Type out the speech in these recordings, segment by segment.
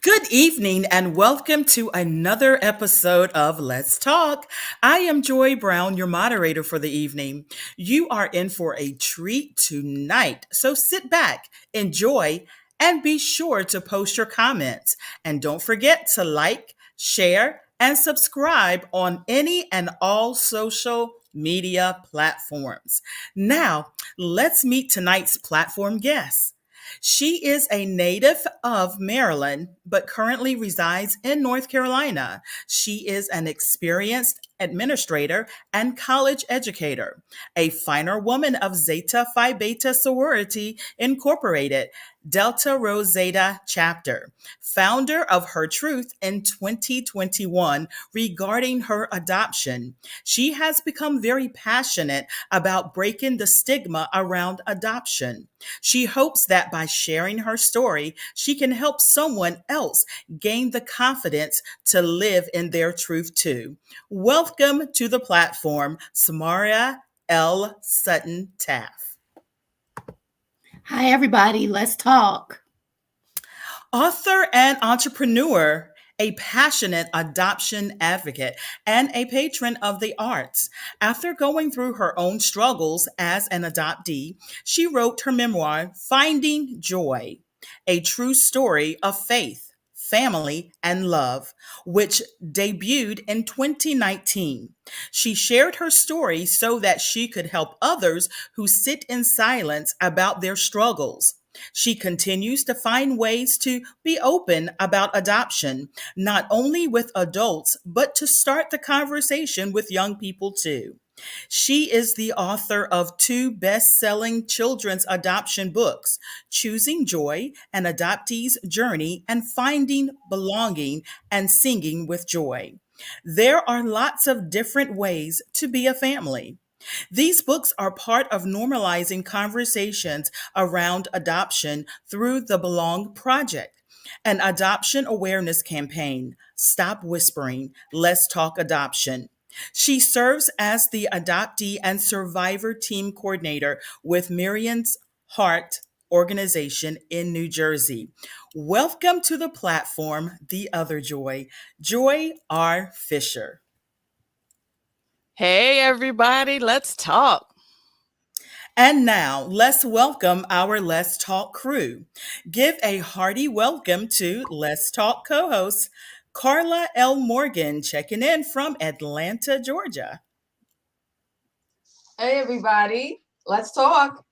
Good evening and welcome to another episode of Let's Talk. I am Joy Brown, your moderator for the evening. You are in for a treat tonight, so sit back, enjoy, and be sure to post your comments. And don't forget to like, share, and subscribe on any and all social media platforms. Now, let's meet tonight's platform guest. She is a native of Maryland, but currently resides in North Carolina. She is an experienced administrator and college educator, a finer woman of Zeta Phi Beta Sorority Incorporated, Delta Rho Zeta chapter, founder of Her Truth in 2021 regarding her adoption. She has become very passionate about breaking the stigma around adoption. She hopes that by sharing her story, she can help someone else gain the confidence to live in their truth too. Welcome to the platform, Samaria L. Sutton Taft. Hi, everybody. Let's talk. Author and entrepreneur, a passionate adoption advocate, and a patron of the arts. After going through her own struggles as an adoptee, she wrote her memoir, Finding Joy, a true story of faith, family, and love, which debuted in 2019. She shared her story so that she could help others who sit in silence about their struggles. She continues to find ways to be open about adoption, not only with adults, but to start the conversation with young people too. She is the author of two best selling children's adoption books, Choosing Joy, An Adoptee's Journey, and Finding Belonging and Singing with Joy. There are lots of different ways to be a family. These books are part of normalizing conversations around adoption through the Belong Project, an adoption awareness campaign. Stop whispering, let's talk adoption. She serves as the adoptee and survivor team coordinator with Marion's Heart organization in New Jersey. Welcome to the platform, The Other Joy, Joy R. Fisher. Hey, everybody, let's talk. And now let's welcome our Let's Talk crew. Give a hearty welcome to Let's Talk co-host Carla L. Morgan, checking in from Atlanta, Georgia. Hey, everybody. Let's talk.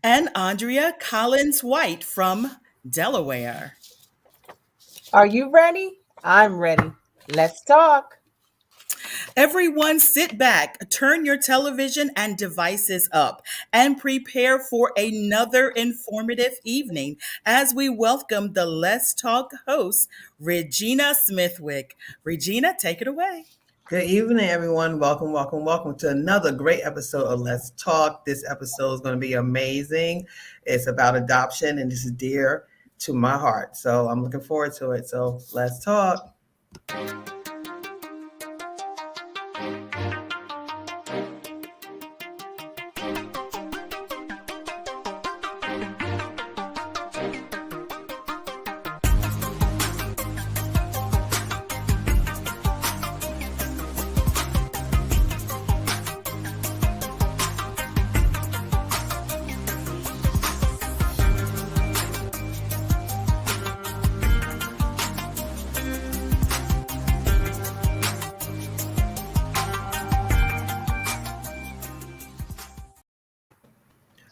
And Andrea Collins White from Delaware. Are you ready? I'm ready. Let's talk. Everyone sit back, turn your television and devices up, and prepare for another informative evening as we welcome the Let's Talk host, Regina Smithwick. Regina, take it away. Good evening, everyone. Welcome to another great episode of Let's Talk. This episode is going to be amazing. It's about adoption, and this is dear to my heart. So I'm looking forward to it. So let's talk.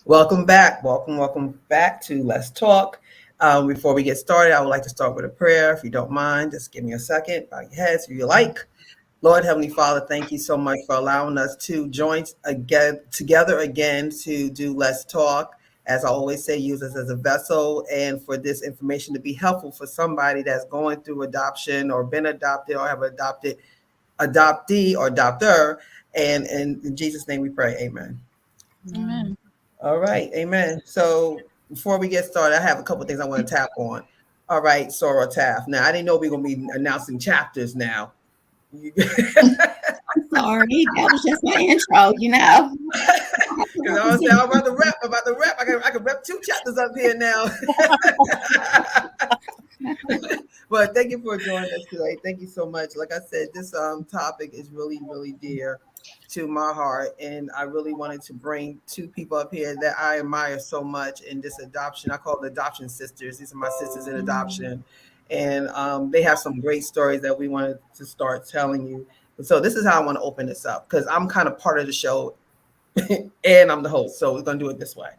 Welcome back. Welcome back to Let's Talk. Before we get started, I would like to start with a prayer. If you don't mind, just give me a second. Bow your heads if you like. Lord, Heavenly Father, thank you so much for allowing us to join together again to do Let's Talk. As I always say, use us as a vessel and for this information to be helpful for somebody that's going through adoption or been adopted or have adopted adoptee or adopter. And in Jesus' name we pray. Amen. Amen. All right. Amen. So before we get started, I have a couple of things I want to tap on. All right, Soror Taft. Now, I didn't know we were going to be announcing chapters now. I'm sorry. That was just my intro, you know. Because I was saying, I'm about to rep. I can rep 2 chapters up here now. But thank you for joining us today. Thank you so much. Like I said, this topic is really, really dear to my heart, and I really wanted to bring two people up here that I admire so much in this adoption. I call them adoption sisters. These are my sisters in adoption, and they have some great stories that we wanted to start telling you. So this is how I want to open this up, because I'm kind of part of the show and I'm the host. So we're going to do it this way.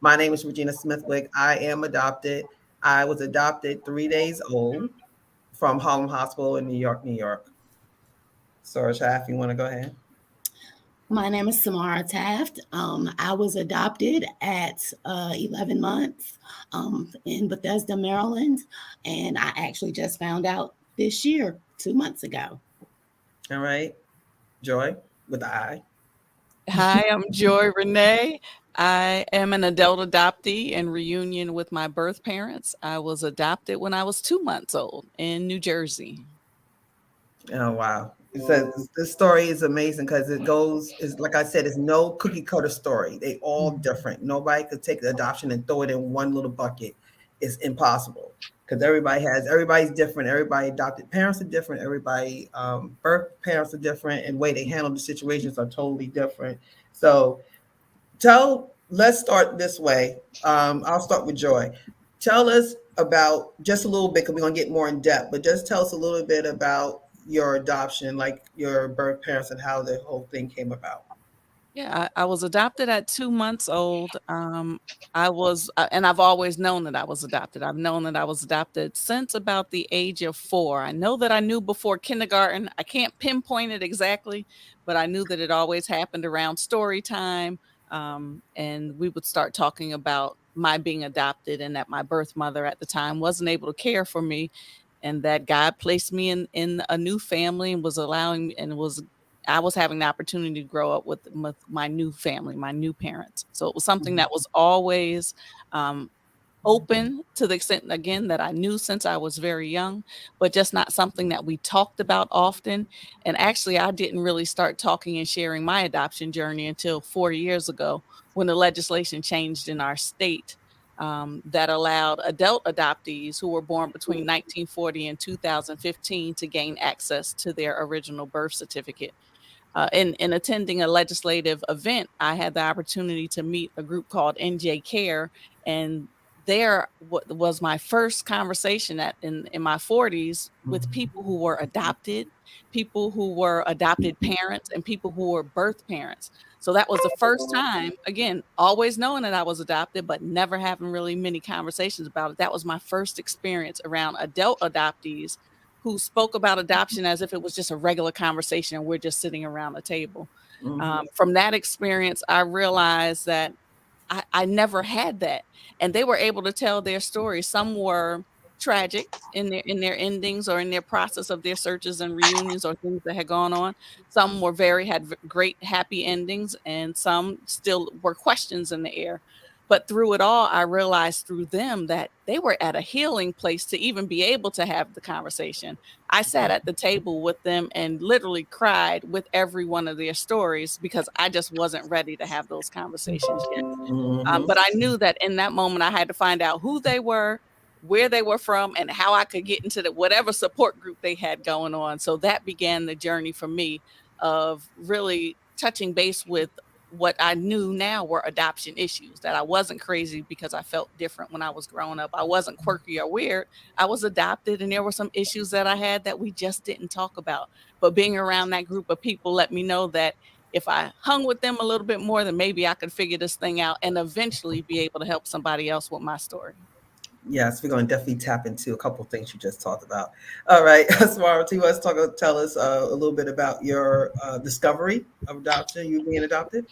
My name is Regina Smithwick. I am adopted. I was adopted 3 days old from Harlem Hospital in New York, New York. Sorry, Shaft, you want to go ahead? My name is Samara Taft. I was adopted at 11 months in Bethesda, Maryland, and I actually just found out this year, 2 months ago. All right. Joy with the I. Hi, I'm Joy Renee. I am an adult adoptee in reunion with my birth parents. I was adopted when I was 2 months old in New Jersey. Oh, wow. It says this story is amazing because it goes, is like I said, it's no cookie cutter story. They all different. Nobody could take the adoption and throw it in one little bucket. It's impossible because everybody's different. Everybody adopted parents are different. Everybody birth parents are different, and the way they handle the situations are totally different. So let's start this way. I'll start with Joy. Tell us about just a little bit, because we're going to get more in depth, but just tell us a little bit about your adoption, like your birth parents and how the whole thing came about. Yeah, I was adopted at 2 months old. I was, and I've always known that I was adopted. I've known that I was adopted since about the age of 4. I know that I knew before kindergarten. I can't pinpoint it exactly, but I knew that it always happened around story time. And we would start talking about my being adopted and that my birth mother at the time wasn't able to care for me, and that God placed me in a new family and was allowing, and I was having the opportunity to grow up with my new family, my new parents. So it was something that was always open, to the extent, again, that I knew since I was very young, but just not something that we talked about often. And actually, I didn't really start talking and sharing my adoption journey until 4 years ago, when the legislation changed in our state that allowed adult adoptees who were born between 1940 and 2015 to gain access to their original birth certificate. In attending a legislative event, I had the opportunity to meet a group called NJ Care, and there was my first conversation in my 40s with people who were adopted, people who were adopted parents, and people who were birth parents. So that was the first time, again, always knowing that I was adopted, but never having really many conversations about it. That was my first experience around adult adoptees who spoke about adoption as if it was just a regular conversation and we're just sitting around a table. From that experience, I realized that I never had that. And they were able to tell their stories. Some were tragic in their endings or in their process of their searches and reunions or things that had gone on. Some were had great happy endings, and some still were questions in the air. But through it all, I realized through them that they were at a healing place to even be able to have the conversation. I sat at the table with them and literally cried with every one of their stories because I just wasn't ready to have those conversations yet. But I knew that in that moment, I had to find out who they were, where they were from, and how I could get into whatever support group they had going on. So that began the journey for me of really touching base with what I knew now were adoption issues, that I wasn't crazy because I felt different when I was growing up. I wasn't quirky or weird. I was adopted, and there were some issues that I had that we just didn't talk about. But being around that group of people let me know that if I hung with them a little bit more, then maybe I could figure this thing out and eventually be able to help somebody else with my story. Yes, we're going to definitely tap into a couple of things you just talked about. All right, Samara, you want to tell us a little bit about your discovery of adoption, you being adopted?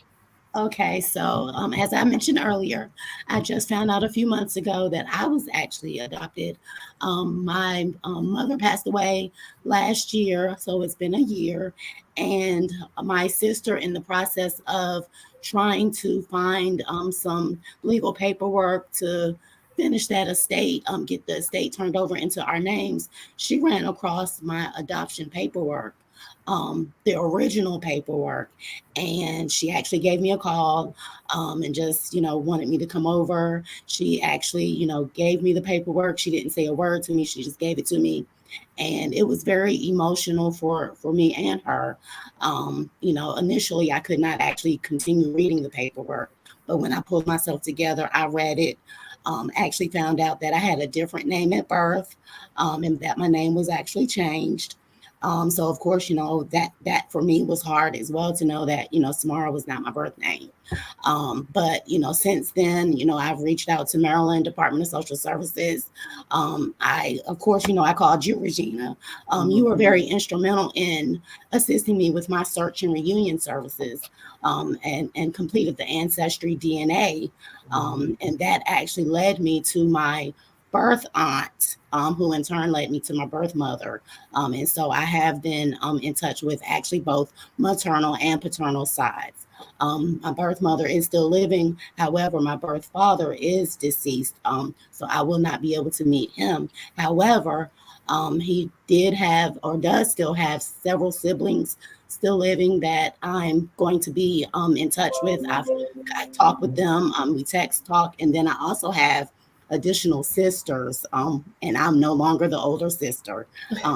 Okay, so as I mentioned earlier, I just found out a few months ago that I was actually adopted. My mother passed away last year, so it's been a year. And my sister, in the process of trying to find some legal paperwork to finish that estate, get the estate turned over into our names, she ran across my adoption paperwork. the original paperwork, and she actually gave me a call, and just, wanted me to come over. She actually, gave me the paperwork. She didn't say a word to me. She just gave it to me. And it was very emotional for me and her. Initially I could not actually continue reading the paperwork, but when I pulled myself together, I read it. Actually found out that I had a different name at birth, and that my name was actually changed. So of course, that for me was hard as well, to know that, Samara was not my birth name. But, since then, I've reached out to Maryland Department of Social Services. Of course, I called you, Regina. You were very instrumental in assisting me with my search and reunion services, and completed the ancestry DNA. And that actually led me to my birth aunt, who in turn led me to my birth mother. And so I have been in touch with actually both maternal and paternal sides. My birth mother is still living. However, my birth father is deceased. So I will not be able to meet him. However, he did have, or does still have, several siblings still living that I'm going to be in touch with. I talk with them. We text, talk, and then I also have additional sisters, and I'm no longer the older sister.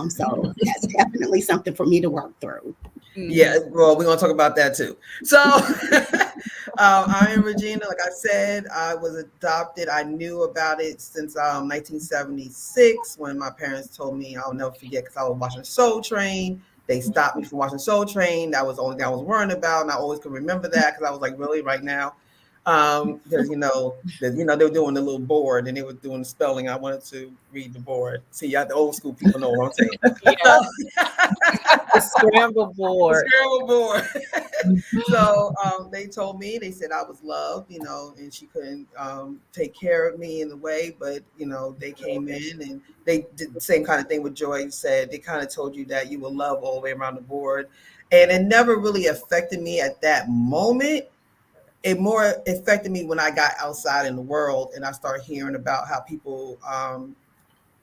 So that's definitely something for me to work through. Yeah, well, we're gonna talk about that too. So I am Regina. Like I said, I was adopted. I knew about it since 1976, when my parents told me. I'll never forget, because I was watching Soul Train. They stopped me from watching Soul Train. That was the only thing I was worrying about, and I always can remember that, because I was like, really, right now? Because they were doing the little board, and they were doing the spelling. I wanted to read the board. See, y'all, the old school people know what I'm saying. Yeah. The scramble board. Scramble board. So they told me, they said I was loved, and she couldn't take care of me in the way, but they came in and they did the same kind of thing with Joy said. They kind of told you that you were loved all the way around the board, and it never really affected me at that moment. It more affected me when I got outside in the world and I started hearing about how people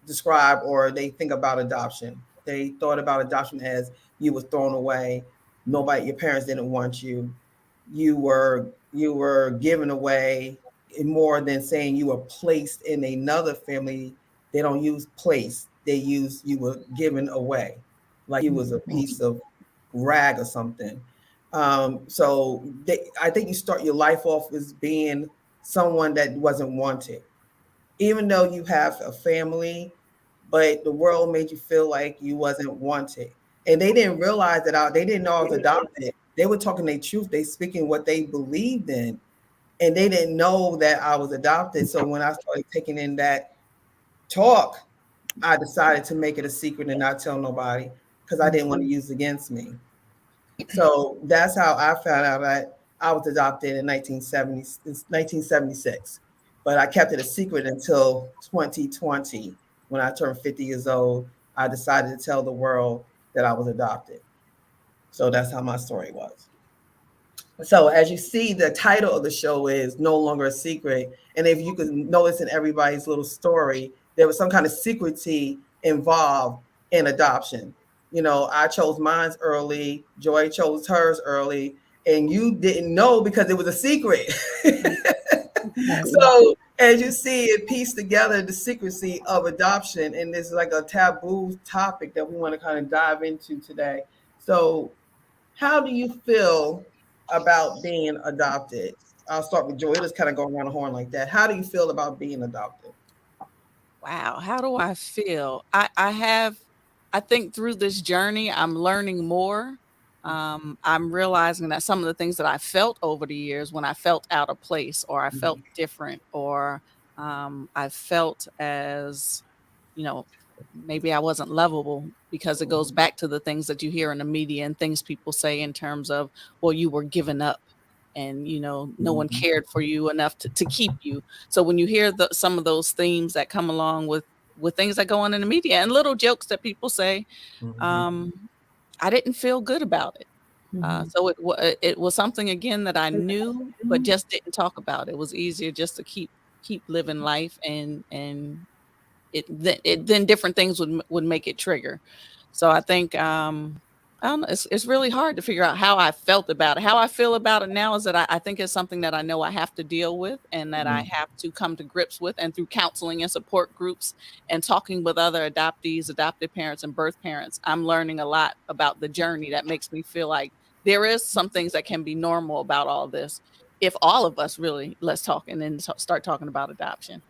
describe, or they think about adoption. They thought about adoption as you were thrown away. Nobody, your parents didn't want you. You were given away, more than saying you were placed in another family. They don't use place. They use you were given away, like you was a piece of rag or something. So I think you start your life off as being someone that wasn't wanted, even though you have a family, but the world made you feel like you wasn't wanted. And they didn't realize that they didn't know I was adopted. They were talking their truth. They speaking what they believed in, and they didn't know that I was adopted. So when I started taking in that talk, I decided to make it a secret and not tell nobody, because I didn't want to use it against me. So that's how I found out that I was adopted in 1976. But I kept it a secret until 2020. When I turned 50 years old, I decided to tell the world that I was adopted. So that's how my story was. So as you see, the title of the show is No Longer a Secret. And if you could notice in everybody's little story, there was some kind of secrecy involved in adoption. I chose mine early. Joy chose hers early. And you didn't know because it was a secret. So as you see, it pieced together the secrecy of adoption. And this is like a taboo topic that we want to kind of dive into today. So how do you feel about being adopted? I'll start with Joy. Let's kind of go around the horn like that. How do you feel about being adopted? Wow. How do I feel? I think through this journey, I'm learning more. I'm realizing that some of the things that I felt over the years, when I felt out of place, or I felt different, or I felt as, maybe I wasn't lovable, because it goes back to the things that you hear in the media and things people say in terms of, well, you were given up, and no one cared for you enough to keep you. So when you hear some of those themes that come along with things that go on in the media and little jokes that people say, I didn't feel good about it. So it was something, again, that I knew but just didn't talk about. It was easier just to keep living life, and then different things would make it trigger. So I think I don't know. It's really hard to figure out how I felt about it. How I feel about it now is that I think it's something that I know I have to deal with and that I have to come to grips with. And through counseling and support groups and talking with other adoptees, adopted parents, and birth parents, I'm learning a lot about the journey that makes me feel like there is some things that can be normal about all this if all of us really let's talk and then start talking about adoption.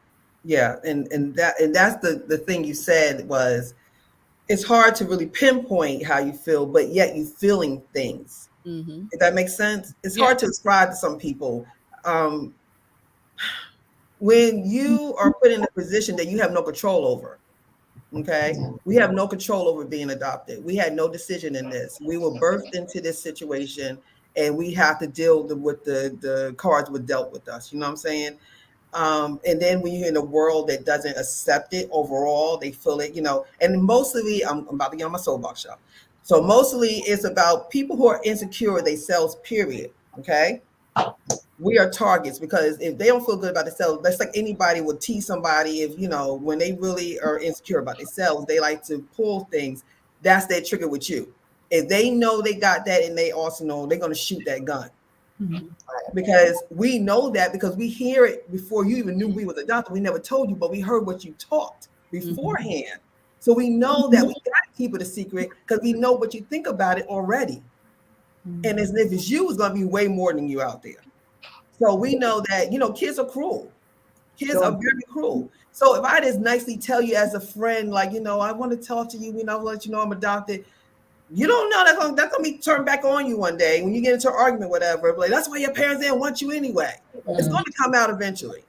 Yeah, and that's the thing you said was it's hard to really pinpoint how you feel, but yet you feeling things. Mm-hmm. If that makes sense, it's Yeah. hard to describe to some people. When you are put in a position that you have no control over, okay, we have no control over being adopted. We had no decision in this. We were birthed into this situation, and we have to deal with the cards were dealt with us. You know what I'm saying? And then when you're in a world that doesn't accept it overall, they feel it, you know, and mostly I'm about to get on my soapbox, y'all. So mostly it's about people who are insecure themselves, period. Okay. We are targets because if they don't feel good about themselves, that's like anybody would tease somebody. If, you know, when they really are insecure about themselves, they like to pull things. That's their trigger with you. If they know they got that in their arsenal, they're going to shoot that gun. Because we know that because we hear it before you even knew we was adopted. We never told you, but we heard what you talked beforehand. So we know that we got to keep it a secret because we know what you think about it already. And as if it's you, it's going to be way more than you out there. So we know that, you know, kids are cruel. Kids are very cruel. So if I just nicely tell you as a friend, like, you know, I want to talk to you, you know, I'll let you know I'm adopted. You don't know that's gonna be turned back on you one day when you get into an argument, whatever. Like, that's why your parents didn't want you anyway. It's going to come out eventually.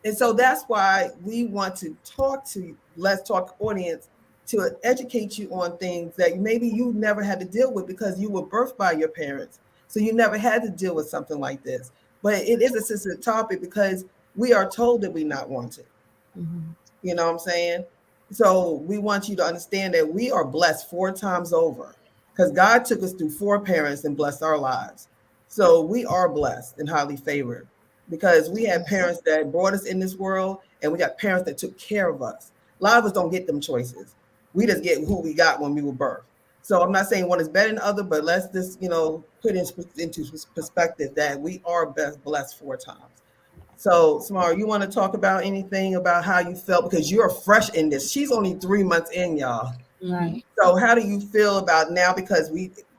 And so that's why we want to talk to Let's Talk audience to educate you on things that maybe you never had to deal with because you were birthed by your parents. So you never had to deal with something like this. But it is a sensitive topic because we are told that we're not wanted. You know what I'm saying? So we want you to understand that we are blessed 4 times over because God took us through 4 parents and blessed our lives. So we are blessed and highly favored because we had parents that brought us in this world and we got parents that took care of us. A lot of us don't get them choices. We just get who we got when we were birthed. So I'm not saying one is better than the other, but let's just, you know, put into perspective that we are blessed 4 times. So, Samara, you want to talk about anything about how you felt because you're fresh in this? She's only 3 months in, y'all. Right. So, how do you feel about now? Because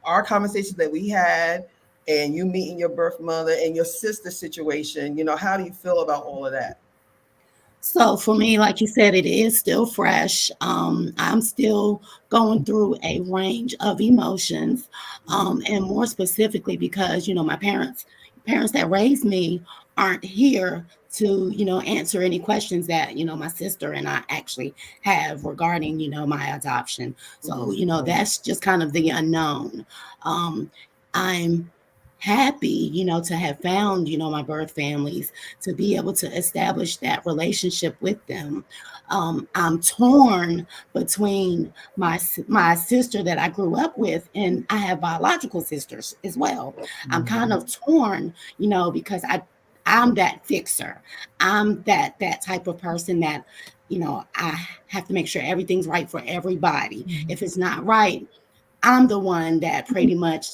our conversations that we had, and you meeting your birth mother and your sister situation, you know, how do you feel about all of that? So for me, like you said, it is still fresh. I'm still going through a range of emotions, and more specifically because, you know, my parents that raised me aren't here to, you know, answer any questions that, you know, my sister and I actually have regarding, you know, my adoption. So, you know, that's just kind of the unknown. I'm happy, you know, to have found, you know, my birth families, to be able to establish that relationship with them. I'm torn between my sister that I grew up with, and I have biological sisters as well. I'm kind of torn, you know, because I'm that fixer. I'm that type of person that, you know, I have to make sure everything's right for everybody. If it's not right, I'm the one that pretty much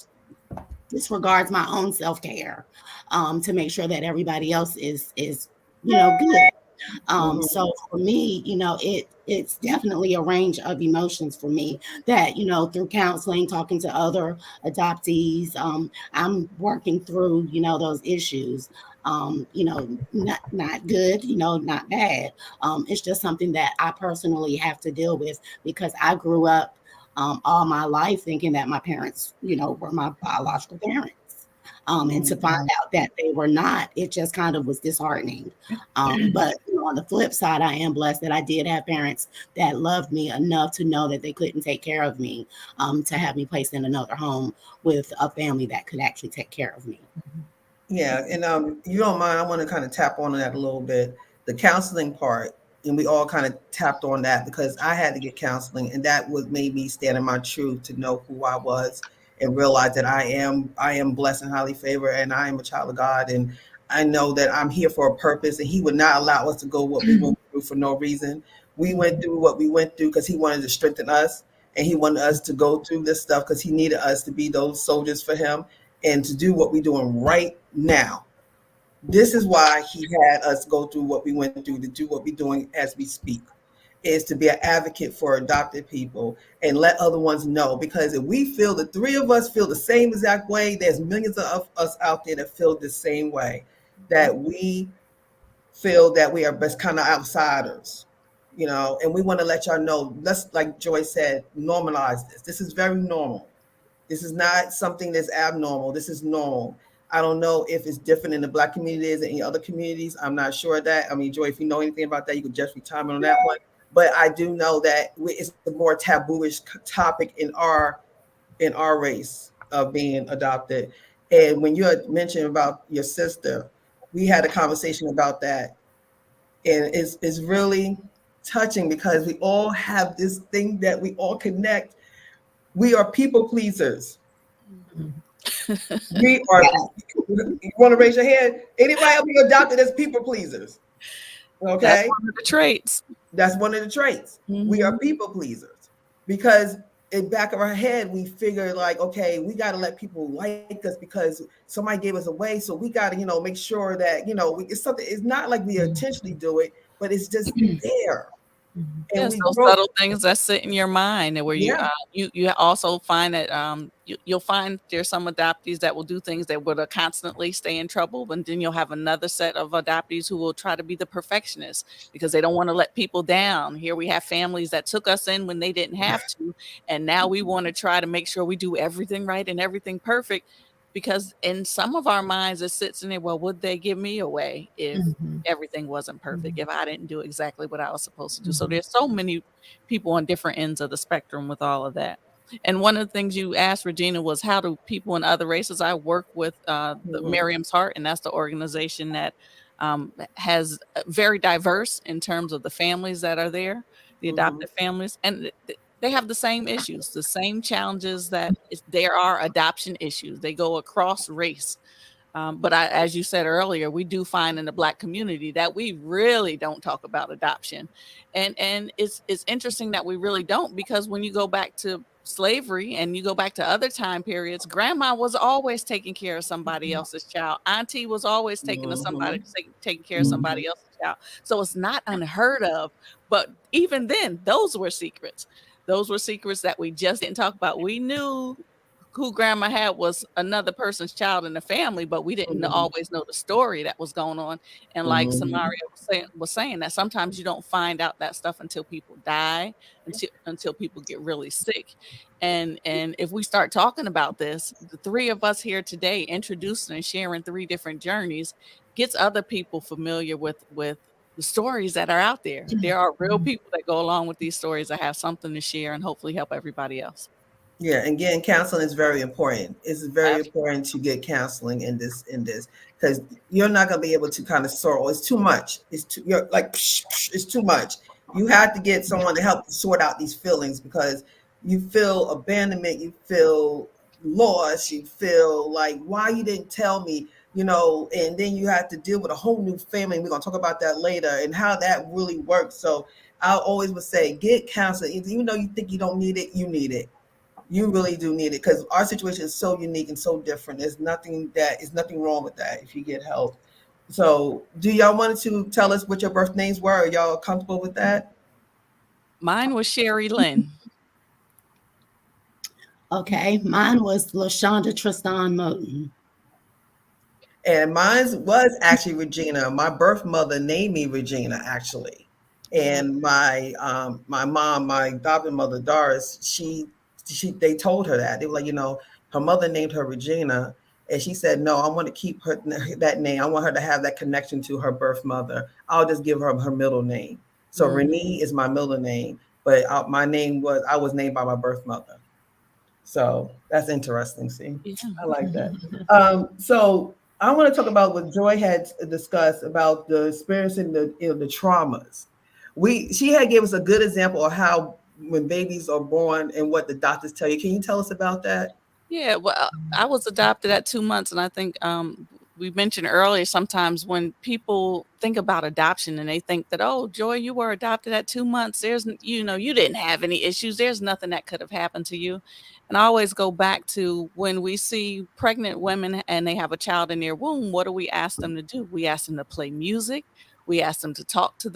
disregards my own self-care to make sure that everybody else is you know, good. So for me, you know, it's definitely a range of emotions for me that, you know, through counseling, talking to other adoptees, I'm working through, you know, those issues. You know, not good, you know, not bad. It's just something that I personally have to deal with because I grew up all my life thinking that my parents, you know, were my biological parents. And to find out that they were not, it just kind of was disheartening. But you know, on the flip side, I am blessed that I did have parents that loved me enough to know that they couldn't take care of me, to have me placed in another home with a family that could actually take care of me. Yeah, and you don't mind, I want to kind of tap on that a little bit, the counseling part. And we all kind of tapped on that because I had to get counseling, and that made me stand in my truth to know who I was and realize that I am blessed and highly favored, and I am a child of God, and I know that I'm here for a purpose, and He would not allow us to go what we went through for no reason. We went through what we went through because He wanted to strengthen us, and he wanted us to go through this stuff because he needed us to be those soldiers for him and to do what we're doing right now. This is why he had us go through what we went through, to do what we're doing as we speak, is to be an advocate for adopted people and let other ones know. Because if we feel, the three of us feel the same exact way, there's millions of us out there that feel the same way, that we feel that we are best kind of outsiders, and we want to let y'all know, let's, like Joy said, normalize this. This is very normal. This is not something that's abnormal. This is normal. I don't know if it's different in the Black community as in any other communities. I'm not sure of that. I mean, Joy, if you know anything about that, you could just chime in on that one. But I do know that it's a more tabooish topic in our race of being adopted. And when you had mentioned about your sister, we had a conversation about that. And it's really touching because we all have this thing that we all connect. We are people pleasers. We are. You want to raise your hand? Anybody else be adopted as people pleasers? Okay. That's one of the traits. That's one of the traits. Mm-hmm. We are people pleasers because in back of our head, we figure like, okay, we got to let people like us because somebody gave us away. So we got to, make sure that, it's something, it's not like we intentionally do it, but it's just there. Yes, those subtle things that sit in your mind, and where you also find that you'll find there's some adoptees that will do things that would constantly stay in trouble, but then you'll have another set of adoptees who will try to be the perfectionists because they don't want to let people down. Here we have families that took us in when they didn't have to, and now we want to try to make sure we do everything right and everything perfect. Because in some of our minds, it sits in there, well, would they give me away if everything wasn't perfect, if I didn't do exactly what I was supposed to do? So there's so many people on different ends of the spectrum with all of that. And one of the things you asked, Regina, was how do people in other races? I work with the Miriam's Heart, and that's the organization that has very diverse in terms of the families that are there, the adopted families. And they have the same issues, the same challenges that there are adoption issues. They go across race. But as you said earlier, we do find in the Black community that we really don't talk about adoption. And it's interesting that we really don't, because when you go back to slavery and you go back to other time periods, grandma was always taking care of somebody else's child. Auntie was always taking care of somebody else's child. So it's not unheard of. But even then, those were secrets. Those were secrets that we just didn't talk about. We knew who grandma had was another person's child in the family, but we didn't always know the story that was going on. And like Samaria was saying, that sometimes you don't find out that stuff until people die, until people get really sick. And if we start talking about this, the three of us here today introducing and sharing three different journeys gets other people familiar with the stories that are out there. There are real people that go along with these stories that have something to share and hopefully help everybody else. Yeah, and getting counseling is very important. It's very important to get counseling in this, because you're not going to be able to kind of sort. It's too much. It's too much. You have to get someone to help sort out these feelings, because you feel abandonment, you feel lost, you feel like, why you didn't tell me, and then you have to deal with a whole new family. We're going to talk about that later and how that really works. So I always would say, get counseling. Even though you think you don't need it, you need it. You really do need it, because our situation is so unique and so different. There's nothing wrong with that if you get help. So do y'all want to tell us what your birth names were? Are y'all comfortable with that? Mine was Sherry Lynn. Okay, mine was LaShonda Tristan Moten. And mine was actually Regina. My birth mother named me Regina, actually. And my mom, my adopted mother, Doris, they told her that. They were like, her mother named her Regina. And she said, no, I want to keep that name. I want her to have that connection to her birth mother. I'll just give her middle name. So Renee is my middle name, but I was named by my birth mother. So that's interesting. See, I like that. So I want to talk about what Joy had discussed about the experiencing the traumas. She had gave us a good example of how when babies are born and what the doctors tell you. Can you tell us about that? Yeah, well, I was adopted at 2 months, and I think we mentioned earlier, sometimes when people think about adoption and they think that, oh, Joy, you were adopted at 2 months. You didn't have any issues. There's nothing that could have happened to you. And I always go back to when we see pregnant women and they have a child in their womb, what do we ask them to do? We ask them to play music. We ask them to talk to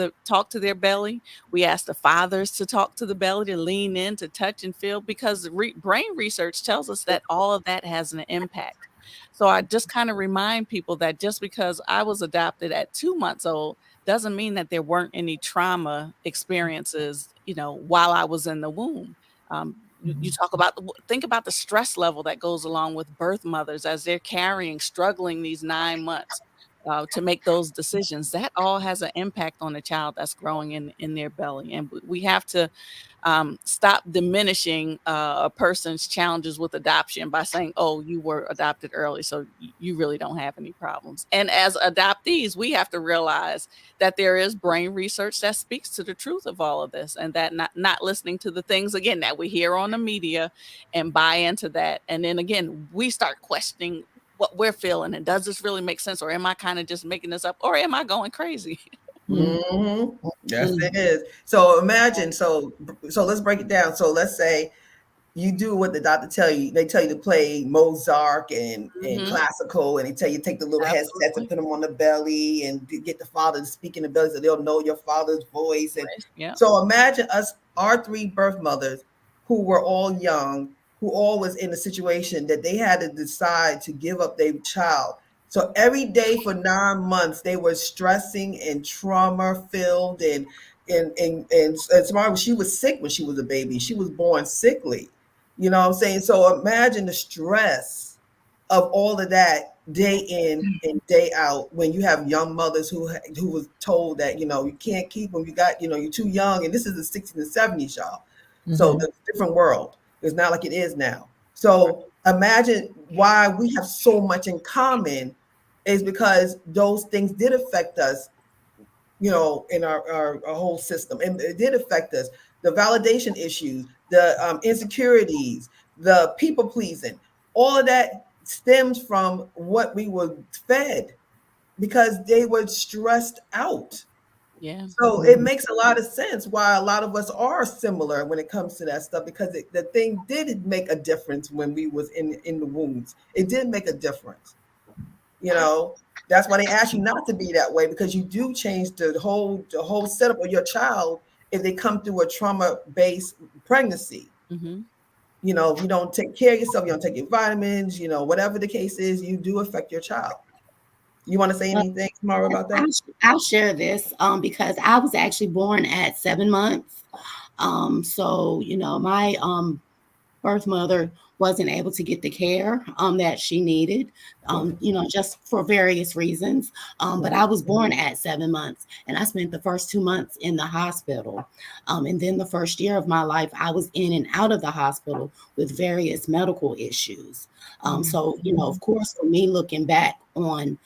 their belly. We ask the fathers to talk to the belly, to lean in, to touch and feel, because brain research tells us that all of that has an impact. So I just kind of remind people that just because I was adopted at 2 months old doesn't mean that there weren't any trauma experiences, while I was in the womb. You talk about think about the stress level that goes along with birth mothers as they're struggling these 9 months to make those decisions. That all has an impact on the child that's growing in their belly, and we have to stop diminishing a person's challenges with adoption by saying, oh, you were adopted early, so you really don't have any problems. And as adoptees, we have to realize that there is brain research that speaks to the truth of all of this, and that not listening to the things, again, that we hear on the media and buy into that. And then again, we start questioning what we're feeling, and does this really make sense, or am I kind of just making this up, or am I going crazy? Mm-hmm. Yes, it is. So imagine, so let's break it down. So let's say you do what the doctor tell you. They tell you to play Mozart and classical, and they tell you to take the little headsets and put them on the belly and get the father to speak in the belly so they'll know your father's voice. And so imagine our three birth mothers who were all young, who all was in a situation that they had to decide to give up their child. So every day for 9 months, they were stressing and trauma filled, and tomorrow she was sick when she was a baby. She was born sickly. You know what I'm saying? So imagine the stress of all of that day in and day out when you have young mothers who was told that, you can't keep them. You got, you're too young. And this is the 60s and 70s, y'all. So it's a different world. It's not like it is now. So imagine why we have so much in common is because those things did affect us, in our whole system. And it did affect us. The validation issues, the insecurities, the people pleasing, all of that stems from what we were fed because they were stressed out. Yeah. So it makes a lot of sense why a lot of us are similar when it comes to that stuff, because the thing did make a difference when we was in the wombs. It did make a difference. That's why they ask you not to be that way, because you do change the whole setup of your child if they come through a trauma-based pregnancy. If you don't take care of yourself, you don't take your vitamins, whatever the case is, you do affect your child. You want to say anything, Mara, about that? I'll share this because I was actually born at 7 months. So, my birth mother wasn't able to get the care that she needed, just for various reasons. But I was born at 7 months, and I spent the first 2 months in the hospital. And then the first year of my life, I was in and out of the hospital with various medical issues. So, of course, for me, looking back on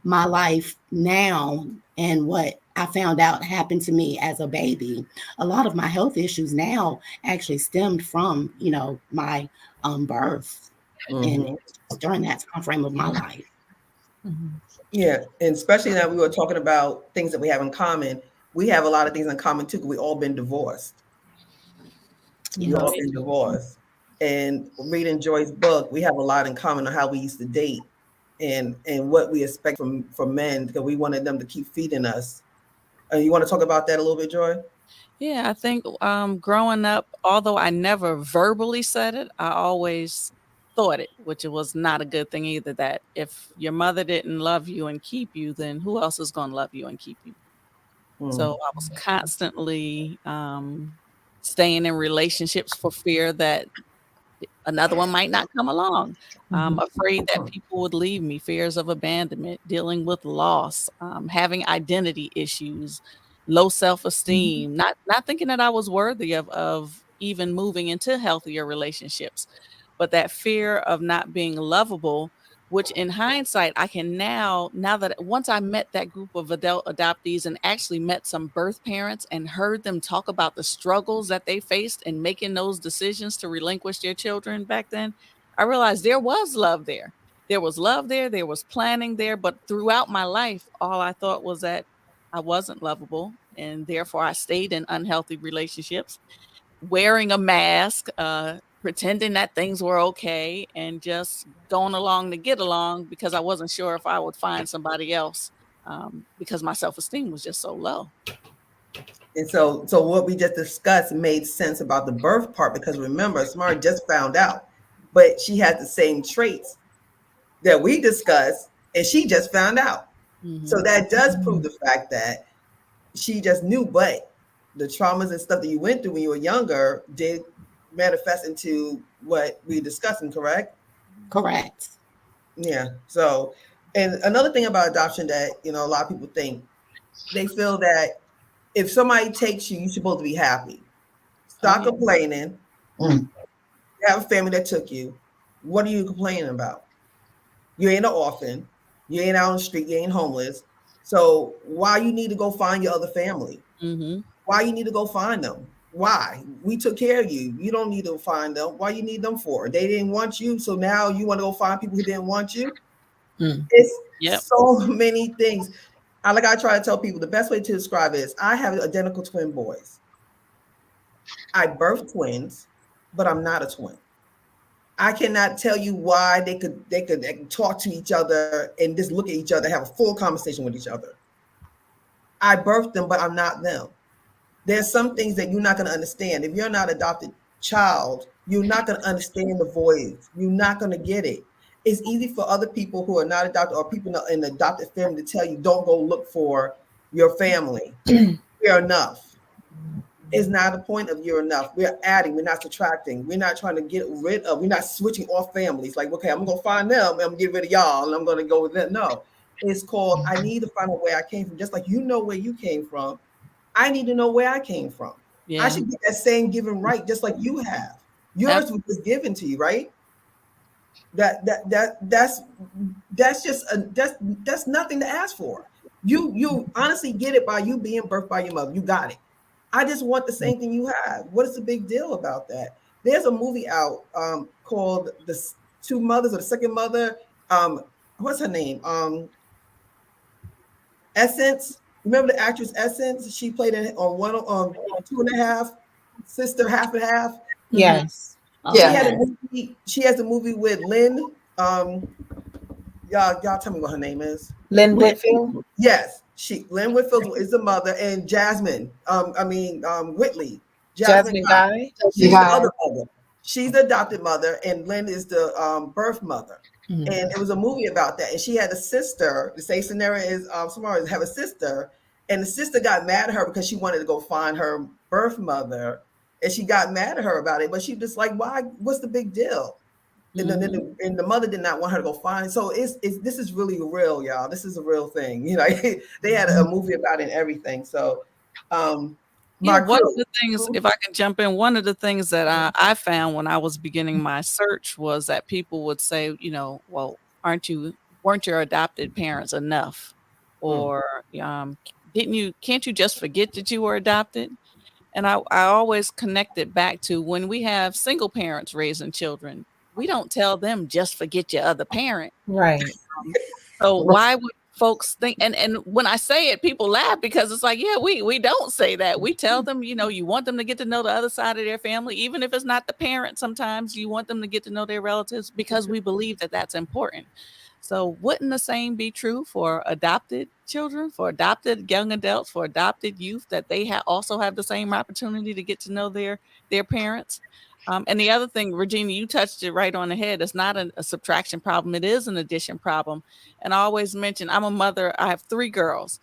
my life now and what I found out happened to me as a baby, a lot of my health issues now actually stemmed from, my birth and during that time frame of my life. Yeah, and especially now we were talking about things that we have in common. We have a lot of things in common too, because we all been divorced. We all been divorced. And reading Joy's book, we have a lot in common on how we used to date and what we expect from men, because we wanted them to keep feeding us. You want to talk about that a little bit, Joy? Yeah, I think growing up, although I never verbally said it, I always thought it, which it was not a good thing either, that if your mother didn't love you and keep you, then who else is going to love you and keep you? So I was constantly staying in relationships for fear that another one might not come along. Afraid that people would leave me, fears of abandonment, dealing with loss, having identity issues, low self-esteem, not thinking that I was worthy of even moving into healthier relationships, but that fear of not being lovable, which in hindsight, I can now that once I met that group of adult adoptees and actually met some birth parents and heard them talk about the struggles that they faced in making those decisions to relinquish their children back then, I realized there was love there. there was love there was planning there, but throughout my life, all I thought was that I wasn't lovable, and therefore I stayed in unhealthy relationships, wearing a mask, pretending that things were okay, and just going along to get along because I wasn't sure if I would find somebody else, because my self-esteem was just so low. And so what we just discussed made sense about the birth part, because remember, Samara just found out, but she had the same traits that we discussed, and she just found out. So that does prove the fact that she just knew, but the traumas and stuff that you went through when you were younger did manifest into what we're discussing, correct? Correct. Yeah. So, and another thing about adoption that, a lot of people think, they feel that if somebody takes you, you're supposed to be happy. Stop complaining. You have a family that took you. What are you complaining about? You ain't an orphan. You ain't out on the street. You ain't homeless. So why you need to go find your other family? Why you need to go find them? Why? We took care of you. You don't need to find them. Why you need them for? They didn't want you. So now you want to go find people who didn't want you? It's so many things. I try to tell people, the best way to describe it is, I have identical twin boys. I birthed twins, but I'm not a twin. I cannot tell you why they could talk to each other and just look at each other, have a full conversation with each other. I birthed them, but I'm not them. There's some things that you're not going to understand. If you're not an adopted child, you're not going to understand the voice. You're not going to get it. It's easy for other people who are not adopted, or people in the adopted family, to tell you, don't go look for your family. You're enough. It's not the point of you're enough. We're adding, we're not subtracting. We're not trying to get rid of, we're not switching off families. Like, okay, I'm going to find them and I'm going to get rid of y'all and I'm going to go with them. No, it's called, I need to find out where I came from. Just like you know where you came from, I need to know where I came from. I should get that same given right, just like you have. Yours was given to you, right? That's nothing to ask for. You honestly get it by you being birthed by your mother. You got it. I just want the same thing you have. What is the big deal about that? There's a movie out called The Two Mothers, or The Second Mother. What's her name? Essence. Remember the actress Essence? She played on 2.5, sister, half and half. Yes. She has a movie with Lynn. Y'all tell me what her name is. Lynn Whitfield. Yes, Lynn Whitfield is the mother, and Jasmine. Whitley. Jasmine Guy. She's the other mother. She's the adopted mother, and Lynn is the birth mother. And it was a movie about that. And she had a sister. The same scenario is Samara have a sister, and the sister got mad at her because she wanted to go find her birth mother, and she got mad at her about it. But she just like, why? What's the big deal? And the mother did not want her to go find it. So this is really real, y'all. This is a real thing. They had a movie about it and everything. So one of the things, if I can jump in, one of the things that I found when I was beginning my search was that people would say, well, weren't your adopted parents enough? Or can't you just forget that you were adopted? And I always connect it back to when we have single parents raising children, we don't tell them just forget your other parent. Right. So why would folks think, and when I say it, people laugh because it's like, we don't say that. We tell them, you want them to get to know the other side of their family, even if it's not the parent. Sometimes you want them to get to know their relatives because we believe that that's important. So wouldn't the same be true for adopted children, for adopted young adults, for adopted youth, that they also have the same opportunity to get to know their parents? And the other thing, Regina, you touched it right on the head. It's not a subtraction problem. It is an addition problem. And I always mention, I'm a mother. I have 3 girls.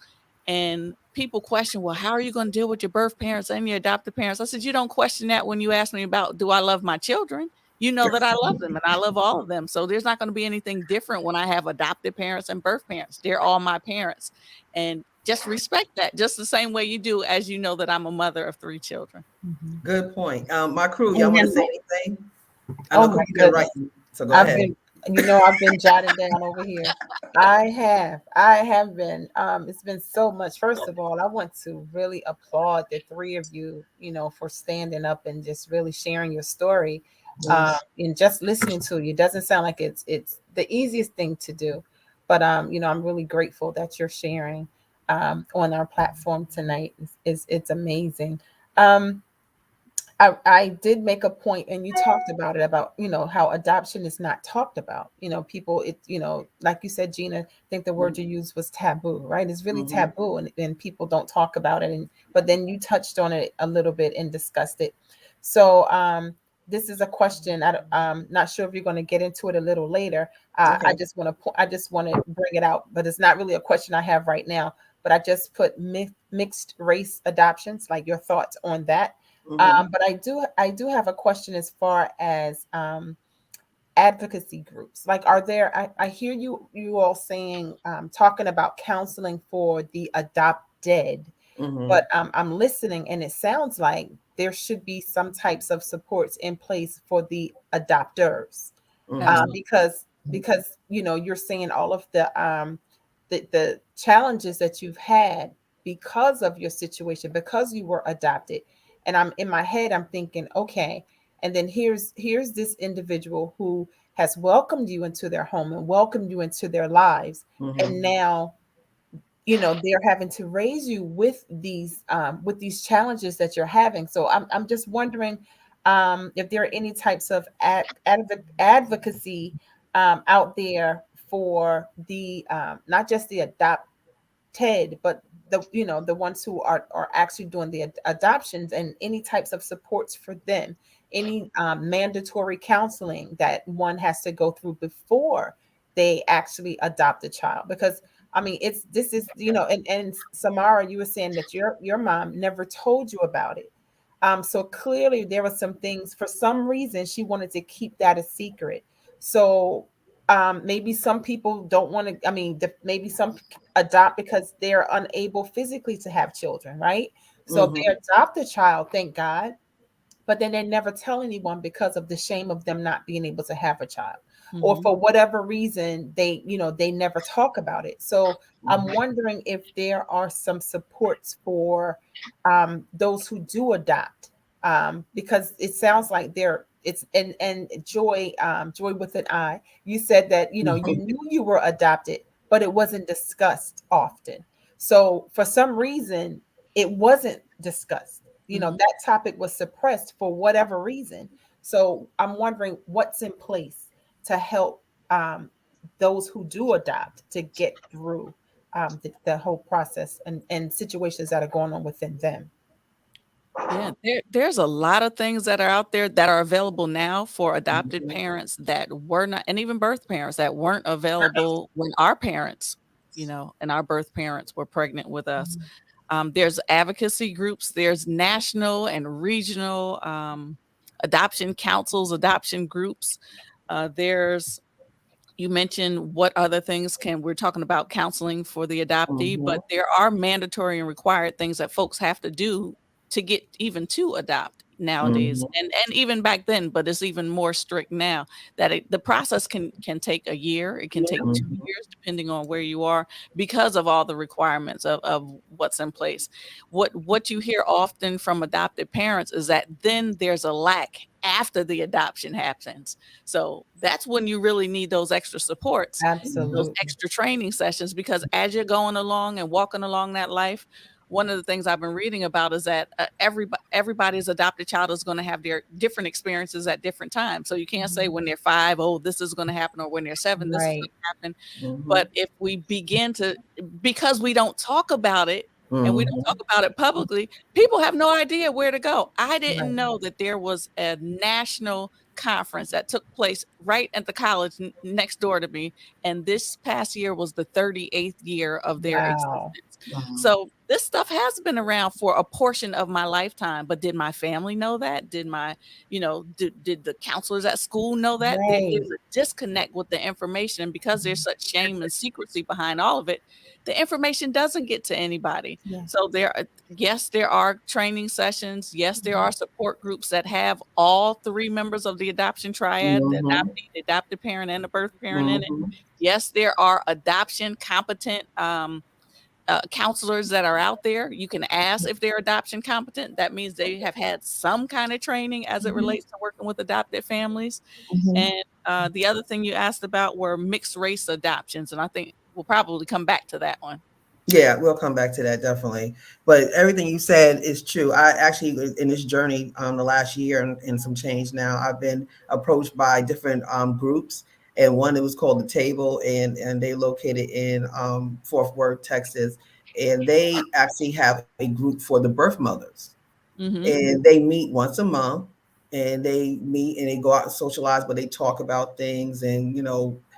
And people question, well, how are you going to deal with your birth parents and your adopted parents? I said, you don't question that when you ask me about, do I love my children? You know that I love them and I love all of them. So there's not going to be anything different when I have adopted parents and birth parents. They're all my parents. And just respect that, just the same way you do as you know that I'm a mother of 3 children. Good point. My crew, y'all want to say anything? Oh my goodness. So go ahead. I've been jotting down over here. I have been. It's been so much. First of all, I want to really applaud the 3 of you, for standing up and just really sharing your story. Yes. And just listening to you doesn't sound like it's the easiest thing to do. But I'm really grateful that you're sharing on our platform tonight. It's amazing. Um, I did make a point, and you talked about it, about how adoption is not talked about. People, like you said, Gina, I think the word you used was taboo, right? It's really taboo, and people don't talk about it. But then you touched on it a little bit and discussed it. So this is a question. I'm not sure if you're going to get into it a little later. Okay. I just want to bring it out, but it's not really a question I have right now. But I just put mixed race adoptions, like your thoughts on that. But I do have a question as far as advocacy groups. Like, are there? I hear you all saying, talking about counseling for the adopted, but I'm listening, and it sounds like there should be some types of supports in place for the adopters, Absolutely. because you're saying all of the challenges that you've had because of your situation, because you were adopted. And I'm in my head, I'm thinking, okay, and then here's this individual who has welcomed you into their home and welcomed you into their lives, and now they're having to raise you with these challenges that you're having. So I'm just wondering if there are any types of advocacy out there for the not just the adopted, but the ones who are actually doing the adoptions, and any types of supports for them, any mandatory counseling that one has to go through before they actually adopt a child. Because I mean, this is, and Samara, you were saying that your mom never told you about it. So clearly there were some things, for some reason she wanted to keep that a secret. So maybe some people don't want to, I mean, maybe some adopt because they're unable physically to have children, right? So they adopt a child, thank God, but then they never tell anyone because of the shame of them not being able to have a child, or for whatever reason they never talk about it. So I'm wondering if there are some supports for those who do adopt, because it sounds like it's and Joy, Joy with an I, you said that you knew you were adopted, but it wasn't discussed often. So for some reason it wasn't discussed. That topic was suppressed for whatever reason. So I'm wondering what's in place to help those who do adopt to get through the whole process, and situations that are going on within them. Yeah, there's a lot of things that are out there that are available now for adopted parents that were not, and even birth parents that weren't available when our parents, and our birth parents were pregnant with us. There's advocacy groups, there's national and regional adoption councils, adoption groups. There's You mentioned what other things we're talking about counseling for the adoptee, but there are mandatory and required things that folks have to do to get even to adopt nowadays, and even back then, but it's even more strict now, that the process can take a year, it can take 2 years, depending on where you are, because of all the requirements of what's in place. What you hear often from adopted parents is that then there's a lack after the adoption happens. So that's when you really need those extra supports, those Absolutely. extra training sessions, because as you're going along and walking along that life, one of the things I've been reading about is that everybody's adopted child is going to have their different experiences at different times. So you can't say when they're 5, oh, this is going to happen, or when they're 7, this is going Right. to happen. But if we begin to, because we don't talk about it, and we don't talk about it publicly, people have no idea where to go. I didn't know that there was a national conference that took place right at the college next door to me, and this past year was the 38th year of their Wow. existence. So this stuff has been around for a portion of my lifetime, but did my family know that? Did did the counselors at school know that? Right. There's a disconnect with the information, and because there's such shame and secrecy behind all of it, the information doesn't get to anybody. Yeah. So yes, there are training sessions. Yes, there are support groups that have all 3 members of the adoption triad, the adoptee, the adopted parent, and the birth parent in it. Yes, there are adoption competent counselors that are out there. You can ask if they're adoption competent. That means they have had some kind of training as it relates to working with adopted families. Mhm. And the other thing you asked about were mixed race adoptions, and I think we'll probably come back to that one. Yeah, we'll come back to that definitely. But everything you said is true. I actually, in this journey, the last year and some change now, I've been approached by different groups, and one that was called The Table, and they located in Fort Worth, Texas, and they actually have a group for the birth mothers, Mm-hmm. and they meet once a month, and they meet and they go out and socialize, but they talk about things, and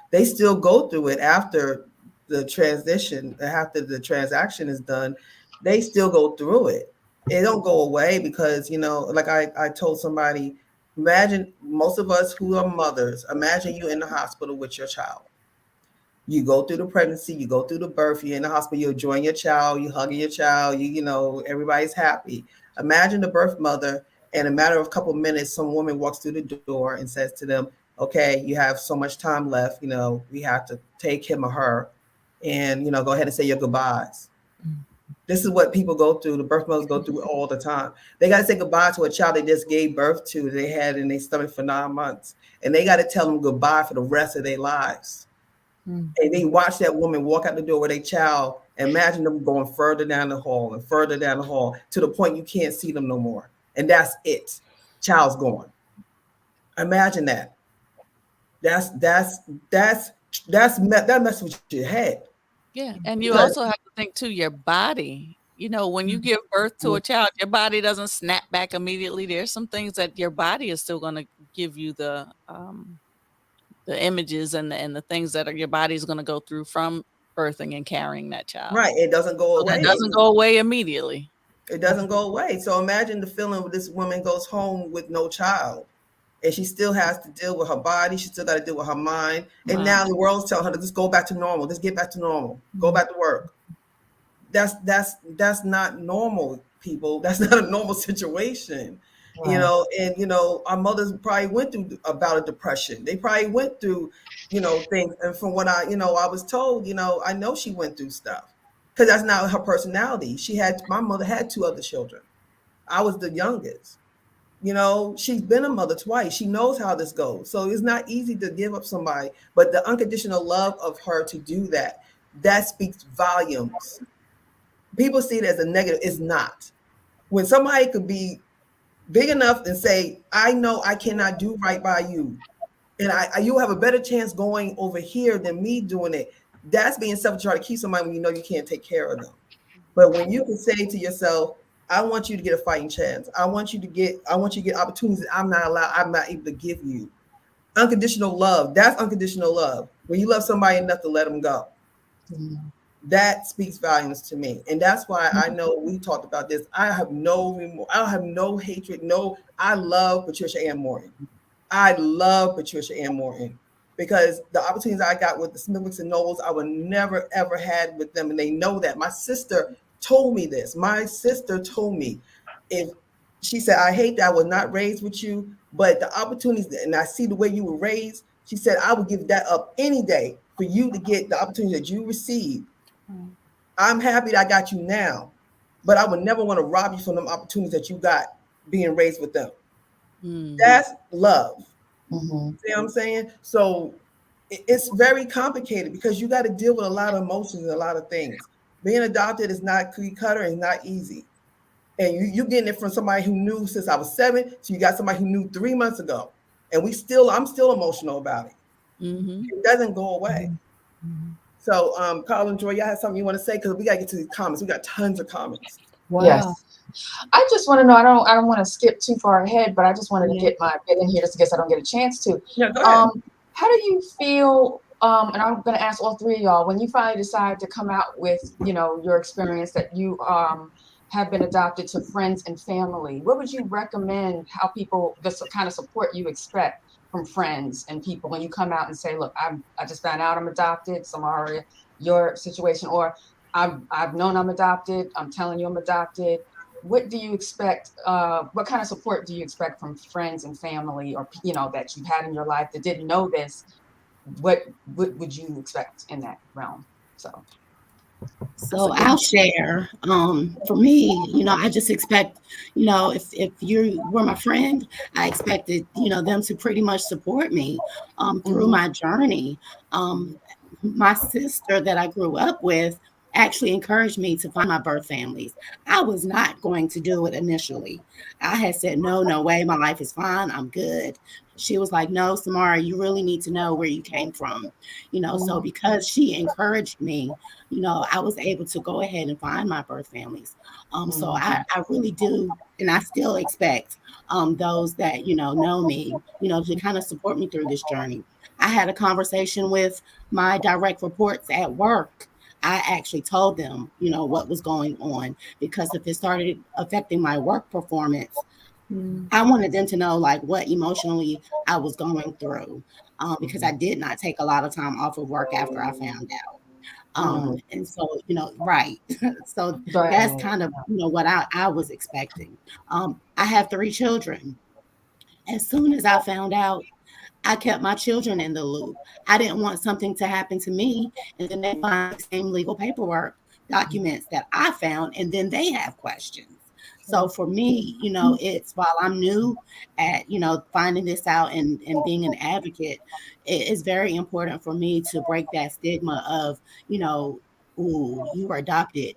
they still go through it after the transition, after the transaction is done. They still go through it. It don't go away because like I told somebody, imagine most of us who are mothers, imagine you in the hospital with your child. You go through the pregnancy, you go through the birth, you're in the hospital, you're enjoying your child, you hugging your child, everybody's happy. Imagine the birth mother, in a matter of a couple of minutes, some woman walks through the door and says to them, okay, you have so much time left, we have to take him or her, and go ahead and say your goodbyes. This is what people go through, the birth mothers go through all the time. They got to say goodbye to a child they just gave birth to, they had in their stomach for 9 months, and they got to tell them goodbye for the rest of their lives. And they watch that woman walk out the door with a child. Imagine them going further down the hall and further down the hall to the point you can't see them no more. And that's it. Child's gone. Imagine that. That messes with your head. Yeah, and you Because- also have to think too, your body. When you give birth to a child, your body doesn't snap back immediately. There's some things that your body is still going to give you the images and the things that your body's going to go through from birthing and carrying that child. Right. It doesn't go So away. that doesn't go away immediately. It doesn't go away. So imagine the feeling when this woman goes home with no child, and she still has to deal with her body. She still got to deal with her mind. And now the world's telling her to just go back to normal. Just get back to normal. Go back to work. That's not normal, people. That's not a normal situation. Wow. And our mothers probably went through about a depression. They probably went through, things. And from what I was told, I know she went through stuff because that's not her personality. My mother had 2 other children. I was the youngest. She's been a mother twice. She knows how this goes. So it's not easy to give up somebody, but the unconditional love of her to do that speaks volumes. People see it as a negative. It's not. When somebody could be big enough and say, I know I cannot do right by you, and you have a better chance going over here than me doing it. That's being selfish to try to keep somebody when you know you can't take care of them. But when you can say to yourself, I want you to get a fighting chance. I want you to get opportunities that I'm not able to give you. Unconditional love. That's unconditional love. When you love somebody enough to let them go. That speaks volumes to me. And that's why I know we talked about this. I have no remorse. I have no hatred. I love Patricia Ann Morton. I love Patricia Ann Morton because the opportunities I got with the Smithwicks and Nobles, I would never, ever had with them. And they know that. My sister told me this. My sister told me, if she said, I hate that I was not raised with you, but the opportunities, and I see the way you were raised, she said, I would give that up any day for you to get the opportunity that you received. I'm happy that I got you now, but I would never want to rob you from them opportunities that you got being raised with them. That's love. See what I'm saying? So it's very complicated because you got to deal with a lot of emotions and a lot of things. Being adopted is not cookie cutter and not easy. And you're getting it from somebody who knew since I was 7. So you got somebody who knew 3 months ago. And I'm still emotional about it. It doesn't go away. So, Carl and Joy, y'all have something you want to say? Because we got to get to these comments. We got tons of comments. Wow. Yes. I just want to know, I don't want to skip too far ahead, but I just wanted to get my bit in here just in case I don't get a chance to. Yeah, go ahead. How do you feel, and I'm going to ask all 3 of y'all, when you finally decide to come out with, your experience that you have been adopted to friends and family, what would you recommend how people, the kind of support you expect from friends and people when you come out and say, look, I just found out I'm adopted, Samara, your situation, or I've known I'm adopted, I'm telling you I'm adopted. What do you expect? What kind of support do you expect from friends and family, or that you've had in your life that didn't know this? What would you expect in that realm? So, So I'll share. For me, I just expect, if you were my friend, I expected, them to pretty much support me through my journey. Um, my sister that I grew up with actually encouraged me to find my birth families. I was not going to do it initially. I had said, no, no way, my life is fine, I'm good. She was like, no, Samara, you really need to know where you came from. So because she encouraged me, I was able to go ahead and find my birth families. So I really do, and I still expect those that, know me, to kind of support me through this journey. I had a conversation with my direct reports at work. I actually told them, what was going on, because if it started affecting my work performance, I wanted them to know like what emotionally I was going through, because I did not take a lot of time off of work after I found out. And so, right. So that's kind of, what I was expecting. I have 3 children. As soon as I found out, I kept my children in the loop. I didn't want something to happen to me and then they find the same legal paperwork documents that I found, and then they have questions. So for me, it's while I'm new at, finding this out and being an advocate, it is very important for me to break that stigma of, ooh, you were adopted.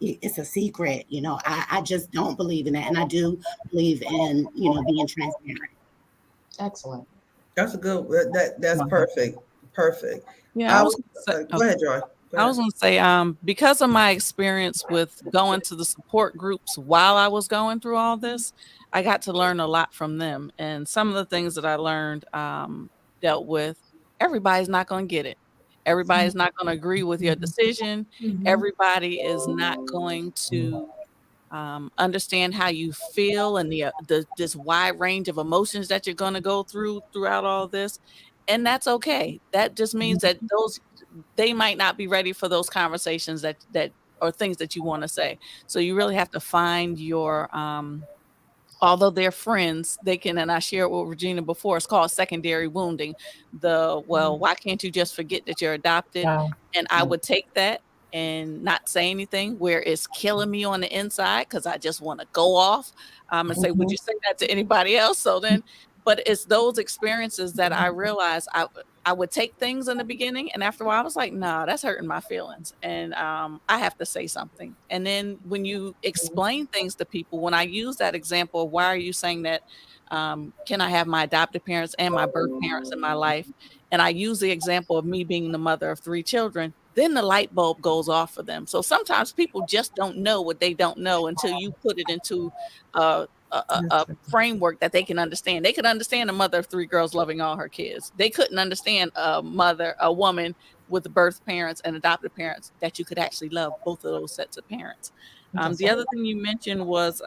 It's a secret. I just don't believe in that. And I do believe in, being transparent. Excellent. That's a good. That's perfect. Perfect. Yeah, Go ahead, Joy. I was going to say, because of my experience with going to the support groups while I was going through all this, I got to learn a lot from them. And some of the things that I learned dealt with, everybody's not going to get it. Everybody's not going to agree with your decision. Everybody is not going to understand how you feel and this wide range of emotions that you're going to go throughout all this. And that's okay. That just means that they might not be ready for those conversations that or things that you want to say. So you really have to find your although they're friends, they can, and I shared with Regina before, it's called secondary wounding. Why can't you just forget that you're adopted? Wow. And I would take that and not say anything where it's killing me on the inside because I just want to go off and say, would you say that to anybody else? So then, but it's those experiences that I realized I would take things in the beginning, and after a while I was like, nah, that's hurting my feelings. And I have to say something. And then when you explain things to people, when I use that example of why are you saying that, can I have my adopted parents and my birth parents in my life? And I use the example of me being the mother of 3 children, then the light bulb goes off for them. So sometimes people just don't know what they don't know until you put it into a framework that they can understand. They could understand a mother of 3 girls loving all her kids. They couldn't understand a woman with birth parents and adopted parents, that you could actually love both of those sets of parents. The other thing you mentioned was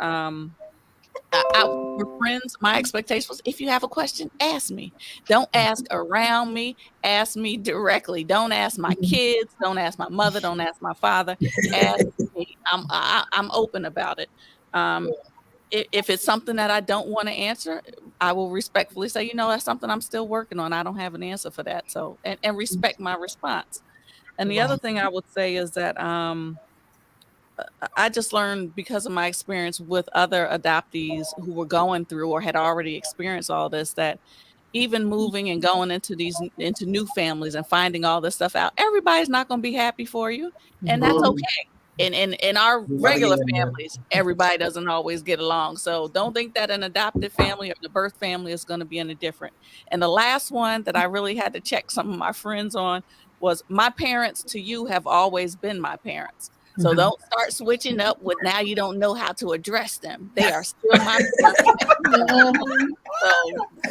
for friends, my expectation was, if you have a question, ask me. Don't ask around me. Ask me directly. Don't ask my kids. Don't ask my mother. Don't ask my father. Ask me. I'm open about it. If it's something that I don't want to answer, I will respectfully say, that's something I'm still working on. I don't have an answer for that. So, and respect my response. And the other thing I would say is that I just learned, because of my experience with other adoptees who were going through or had already experienced all this, that even moving and going into new families and finding all this stuff out, everybody's not going to be happy for you. And that's okay. In our regular families, everybody doesn't always get along. So don't think that an adopted family or the birth family is going to be any different. And the last one that I really had to check some of my friends on was, my parents to you have always been my parents. So don't start switching up with now you don't know how to address them. They are still my parents. So,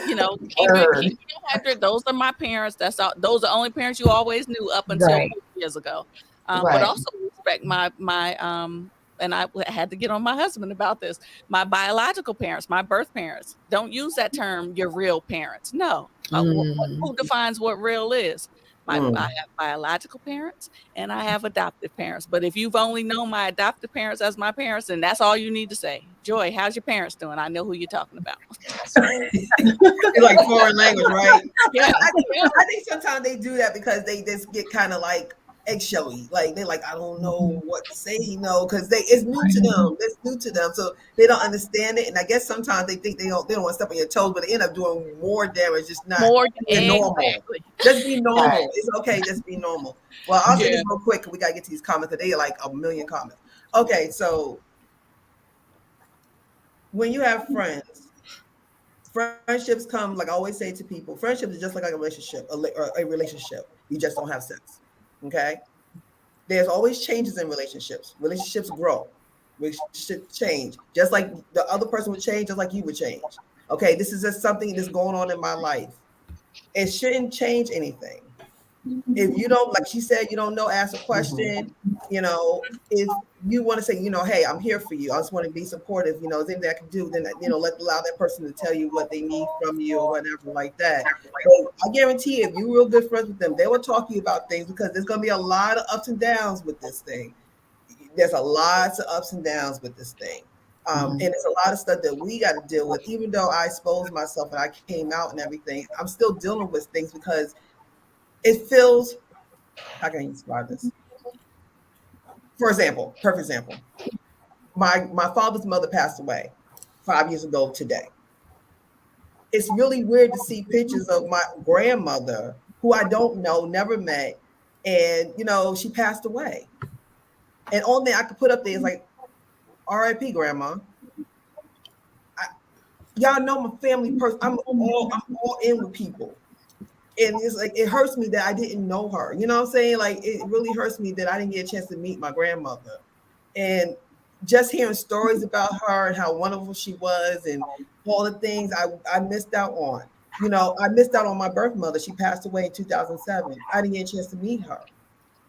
keep it 100. Those are my parents. That's all. Those are the only parents you always knew up until years ago. But also respect my and I had to get on my husband about this. My biological parents, my birth parents. Don't use that term, your real parents. No. Who defines what real is? I have biological parents and I have adoptive parents. But if you've only known my adoptive parents as my parents, then that's all you need to say. Joy, how's your parents doing? I know who you're talking about. It's like foreign language, right? Yeah. I think sometimes they do that because they just get kind of like eggshelly. Like they're like, I don't know what to say, because it's new to them. It's new to them, so they don't understand it. And I guess sometimes they think they don't want to step on your toes, but they end up doing more damage. Just not More being normal. exactly. Just be normal. Right. It's okay. Just be normal. Well, I'll say Yeah. this real quick. We gotta get to these comments because they are like a million comments. Okay, so when you have friends, friendships come, like I always say to people, friendship is just like a relationship, a relationship. You just don't have sex. Okay. There's always changes in relationships. Relationships grow. Relationships change. Just like the other person would change, just like you would change. Okay. This is just something that's going on in my life. It shouldn't change anything. If you don't, like she said, you don't know, ask a question. If you want to say, hey, I'm here for you. I just want to be supportive. Is anything I can do, then, allow that person to tell you what they need from you or whatever like that. But I guarantee if you're real good friends with them, they will talk to you about things because there's going to be a lot of ups and downs with this thing. There's a lot of ups and downs with this thing. And it's a lot of stuff that we got to deal with. Even though I exposed myself and I came out and everything, I'm still dealing with things because it feels, how can I describe this? For example, perfect example. My father's mother passed away 5 years ago today. It's really weird to see pictures of my grandmother, who I don't know, never met, and she passed away. And all thing I could put up there is like, R.I.P. Grandma. Y'all know my family person. I'm all in with people. And it's like, it hurts me that I didn't know her. You know what I'm saying? Like, it really hurts me that I didn't get a chance to meet my grandmother. And just hearing stories about her and how wonderful she was and all the things I missed out on. I missed out on my birth mother. She passed away in 2007. I didn't get a chance to meet her.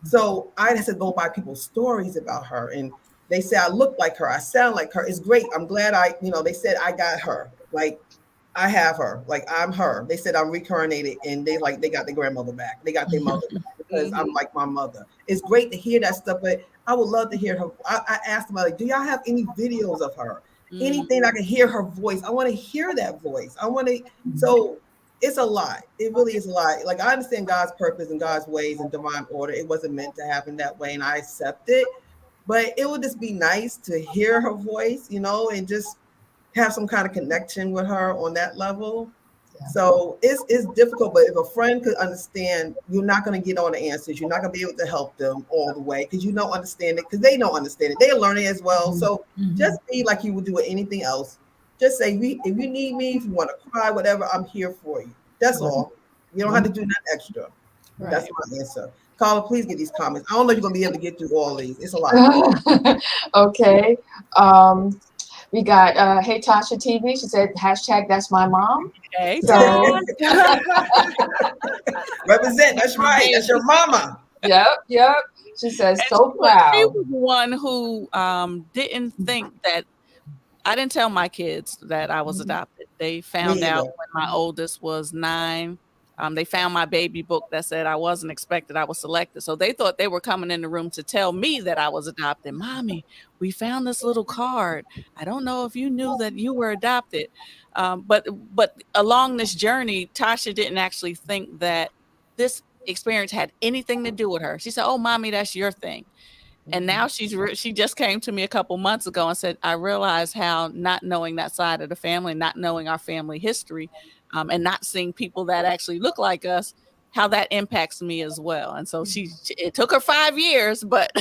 So I had to go by people's stories about her. And they say I look like her. I sound like her. It's great. I'm glad they said I got her. Like, I have her, like I'm her. They said I'm reincarnated, and they got their grandmother back. They got their mother back because I'm like my mother. It's great to hear that stuff, but I would love to hear her. I asked them, like, do y'all have any videos of her? Anything I can hear her voice? I want to hear that voice. I want to. So it's a lot. It really is a lot. Like, I understand God's purpose and God's ways and divine order. It wasn't meant to happen that way, and I accept it. But it would just be nice to hear her voice, and just have some kind of connection with her on that level. Yeah. So it's difficult, but if a friend could understand, you're not going to get all the answers. You're not going to be able to help them all the way because you don't understand it, because they don't understand it. They're learning as well. So just be like you would do with anything else. Just say, if you need me, if you want to cry, whatever, I'm here for you. That's all. You don't have to do nothing extra. Right. That's my answer. Carla, please get these comments. I don't know if you're going to be able to get through all these. It's a lot. Okay. We got Hey Tasha TV. She said, # that's my mom. Hey, so, represent. That's right. That's your mama. Yep. She says, so proud. She was one who didn't think that, I didn't tell my kids that I was adopted. They found out when my oldest was 9. They found my baby book that said I wasn't expected, I was selected. So they thought they were coming in the room to tell me that I was adopted. Mommy, we found this little card. I don't know if you knew that you were adopted. But along this journey, Tasha didn't actually think that this experience had anything to do with her. She said, oh, Mommy, that's your thing. And now she just came to me a couple months ago and said, I realized how not knowing that side of the family, not knowing our family history, and not seeing people that actually look like us, how that impacts me as well. And so it took her 5 years, but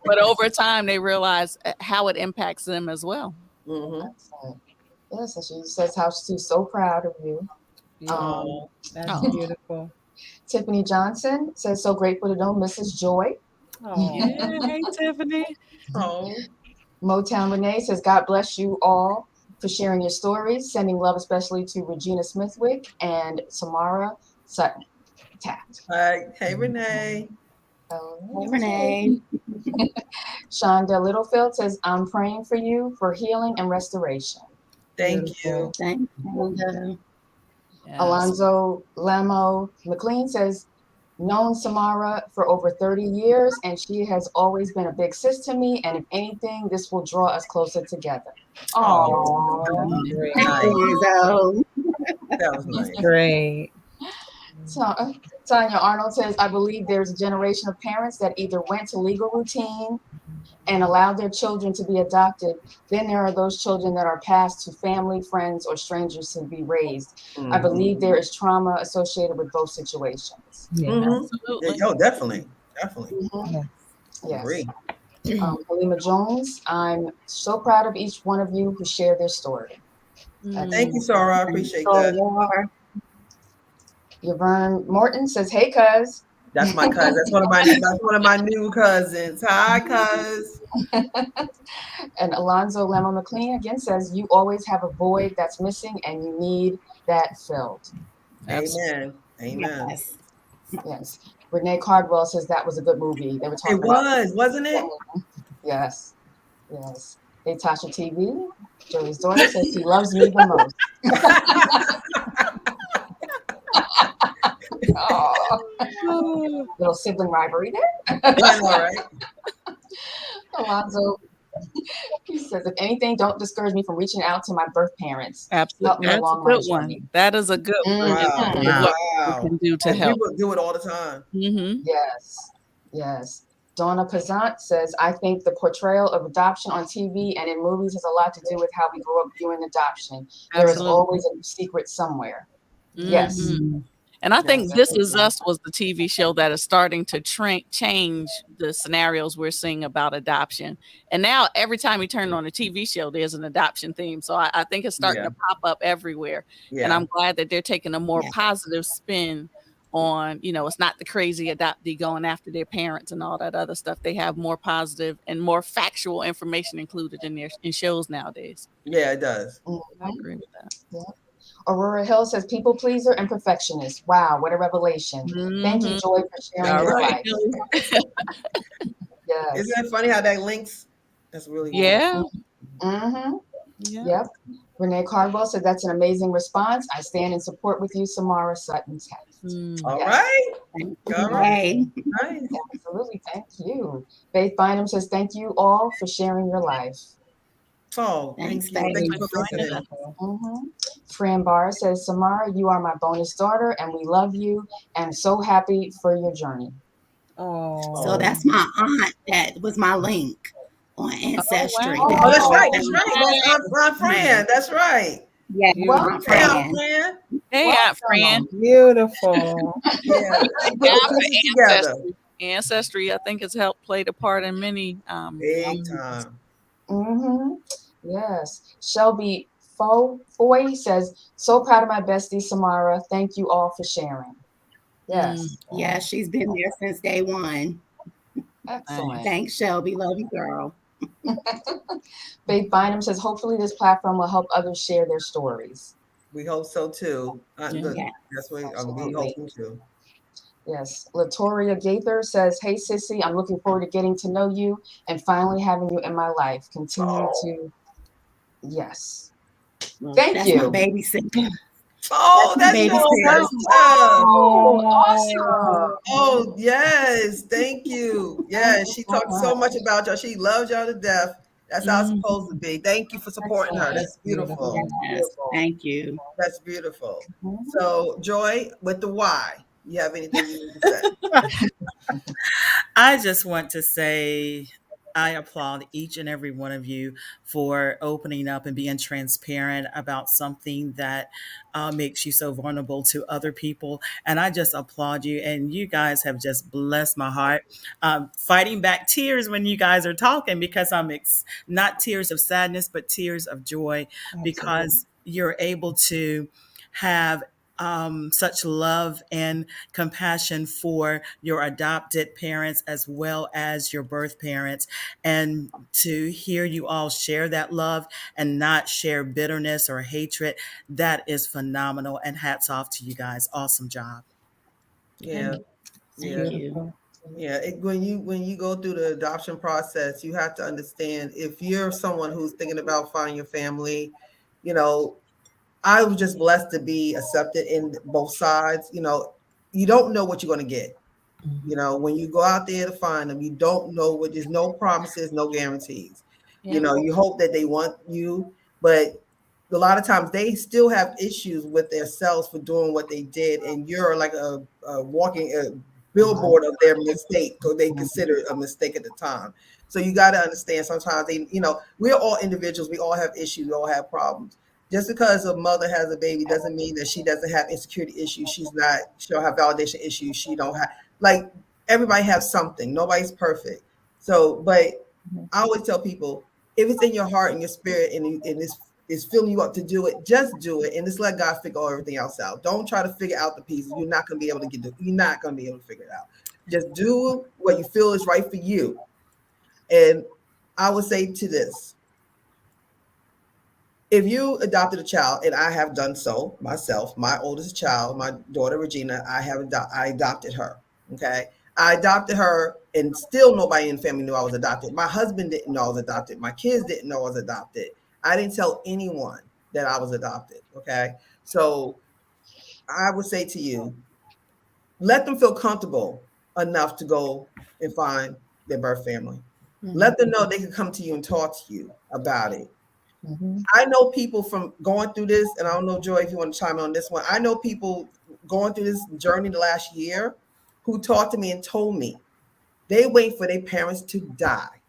but over time they realized how it impacts them as well. Yes, and she says how she's so proud of you. That's beautiful. Tiffany Johnson says, so grateful to know Mrs. Joy. Yeah, hey, Tiffany. Motown Renee says, God bless you all for sharing your stories. Sending love especially to Regina Smithwick and Samara Sutton. Taft. Hey, Renee. Hey, Renee. Shonda Littlefield says, I'm praying for you for healing and restoration. Thank you. Thank you. Yes. Alonzo Lamo McLean says, known Samara for over 30 years, and she has always been a big sis to me. And if anything, this will draw us closer together. Oh, Nice. that was nice. Great. Tanya Arnold says, I believe there's a generation of parents that either went to legal routine and allowed their children to be adopted. Then there are those children that are passed to family, friends, or strangers to be raised. I believe there is trauma associated with both situations. Absolutely. Oh, definitely. Yes. Agree. Halima Jones, I'm so proud of each one of you who share their story. Thank you, Sarah. I appreciate that. Yvonne Morton says, hey, cuz. That's my cousin. That's one of my new cousins. Hi, cuz. And Alonzo Lemo McLean again says, you always have a void that's missing and you need that filled. Amen. Amen. Yes. Renee Cardwell says that was a good movie. They were talking wasn't it? Yes. Natasha TV, Joey's daughter, says he loves me the most. Oh, little sibling rivalry there. I know, right? Alonzo, he says, if anything, don't discourage me from reaching out to my birth parents. Absolutely. That's a good one. That is a good one. What we can do to help. People do it all the time. Yes. Donna Kazant says, I think the portrayal of adoption on TV and in movies has a lot to do with how we grew up viewing adoption. There is always a secret somewhere. Yes. And I think This Is Us was the TV show that is starting to change the scenarios we're seeing about adoption. And now every time you turn on a TV show, there's an adoption theme. So I think it's starting to pop up everywhere. And I'm glad that they're taking a more positive spin on, it's not the crazy adoptee going after their parents and all that other stuff. They have more positive and more factual information included in shows nowadays. Yeah, it does. I agree with that. Yeah. Aurora Hill says, people pleaser and perfectionist. Wow, what a revelation. Thank you, Joy, for sharing your life. Yes. Isn't it funny how that links? That's really cool. Yep. Renee Cardwell said, that's an amazing response. I stand in support with you, Samara Sutton. All right. Absolutely. Thank you. Faith Bynum says, thank you all for sharing your life. Oh, thanks for listening. Fran Barr says, Samara, you are my bonus daughter and we love you and so happy for your journey. So that's my aunt. That was my link on Ancestry. Oh, that's right. That's Aunt Fran. That's right. Yeah. Well, Fran. Hey, Aunt Fran. Beautiful. Ancestry, I think, has helped played a part in many big time. Yes. Shelby Foy says, so proud of my bestie, Samara. Thank you all for sharing. Yes. Yeah, she's been there since day one. Excellent. Thanks, Shelby. Love you, girl. Faith Bynum says, hopefully this platform will help others share their stories. We hope so too. That's what we hoping too. Yes. Latoria Gaither says, hey, Sissy, I'm looking forward to getting to know you and finally having you in my life. Continue to. Yes. Thank you. My babysitter. Oh, that's awesome. Oh, yes. Thank you. Yes, she talked so much about y'all. She loves y'all to death. That's how it's supposed to be. Thank you for supporting her. That's beautiful. Yes, thank you. That's beautiful. So, Joy, with the why, you have anything you need to say? I just want to say I applaud each and every one of you for opening up and being transparent about something that makes you so vulnerable to other people. And I just applaud you. And you guys have just blessed my heart. Fighting back tears when you guys are talking, because not tears of sadness, but tears of joy. Absolutely. Because you're able to have such love and compassion for your adopted parents as well as your birth parents, and to hear you all share that love and not share bitterness or hatred, that is phenomenal, and hats off to you guys. Awesome job. Thank you. When you go through the adoption process, you have to understand, if you're someone who's thinking about finding your family, I was just blessed to be accepted in both sides. You don't know what you're going to get. When you go out there to find them, you don't know there's no promises, no guarantees. You hope that they want you, but a lot of times they still have issues with themselves for doing what they did, and you're like a walking billboard of their mistake, or they consider it a mistake at the time. So you got to understand sometimes we're all individuals, we all have issues, we all have problems. Just because a mother has a baby doesn't mean that she doesn't have insecurity issues. She don't have validation issues. She don't have, like, everybody has something. Nobody's perfect. So, but I always tell people, if it's in your heart and your spirit and it's filling you up to do it, just do it and just let God figure everything else out. Don't try to figure out the pieces. You're not going to be able to you're not going to be able to figure it out. Just do what you feel is right for you. And I would say to this, if you adopted a child, and I have done so myself, my oldest child, my daughter Regina, I adopted her. Okay, I adopted her, and still nobody in the family knew I was adopted. My husband didn't know I was adopted. My kids didn't know I was adopted. I didn't tell anyone that I was adopted. Okay, so I would say to you, let them feel comfortable enough to go and find their birth family. Mm-hmm. Let them know they can come to you and talk to you about it. Mm-hmm. I know people from going through this, and I don't know, Joy, if you want to chime in on this one. I know people going through this journey the last year who talked to me and told me they wait for their parents to die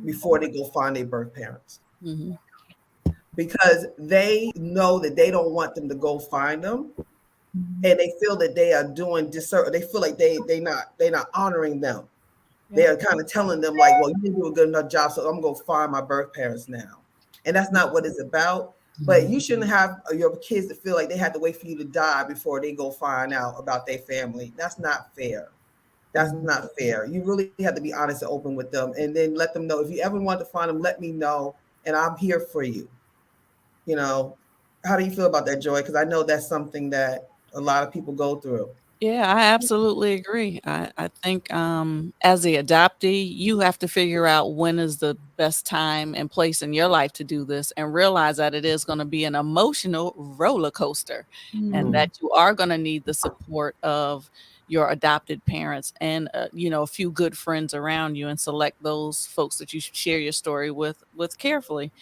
before they go find their birth parents. Mm-hmm. Because they know that they don't want them to go find them, mm-hmm. and they feel that they are doing disservice. They feel like they're not honoring them. They're kind of telling them, like, well, you didn't do a good enough job, so I'm going to find my birth parents now. And that's not what it's about. But you shouldn't have your kids to feel like they have to wait for you to die before they go find out about their family. That's not fair. That's not fair. You really have to be honest and open with them, and then let them know, if you ever want to find them, let me know, and I'm here for you. You know, how do you feel about that, Joy? Because I know that's something that a lot of people go through. Yeah, I absolutely agree. I think as the adoptee, you have to figure out when is the best time and place in your life to do this, and realize that it is going to be an emotional roller coaster, and that you are going to need the support of your adopted parents and a few good friends around you, and select those folks that you should share your story with carefully.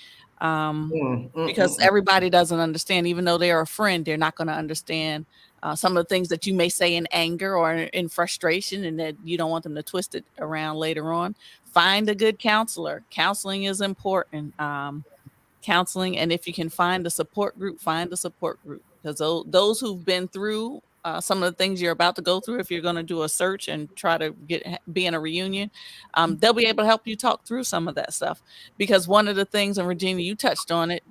Because everybody doesn't understand. Even though they're a friend, they're not going to understand some of the things that you may say in anger or in frustration, and that you don't want them to twist it around later on. Find a good counselor. Counseling is important. Counseling, and if you can find a support group, find a support group, because those who've been through some of the things you're about to go through, if you're going to do a search and try to be in a reunion, they'll be able to help you talk through some of that stuff. Because one of the things, and Regina, you touched on it,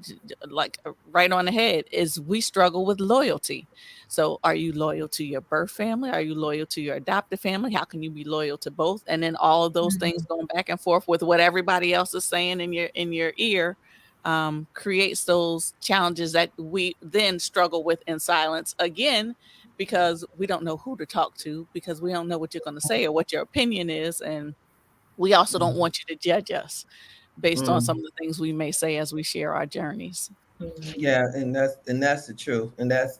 like right on the head, is we struggle with loyalty. So are you loyal to your birth family? Are you loyal to your adoptive family? How can you be loyal to both? And then all of those things going back and forth with what everybody else is saying in your ear creates those challenges that we then struggle with in silence again, because we don't know who to talk to, because we don't know what you're going to say or what your opinion is. And we also don't want you to judge us based on some of the things we may say as we share our journeys. Yeah, and that's the truth. And that's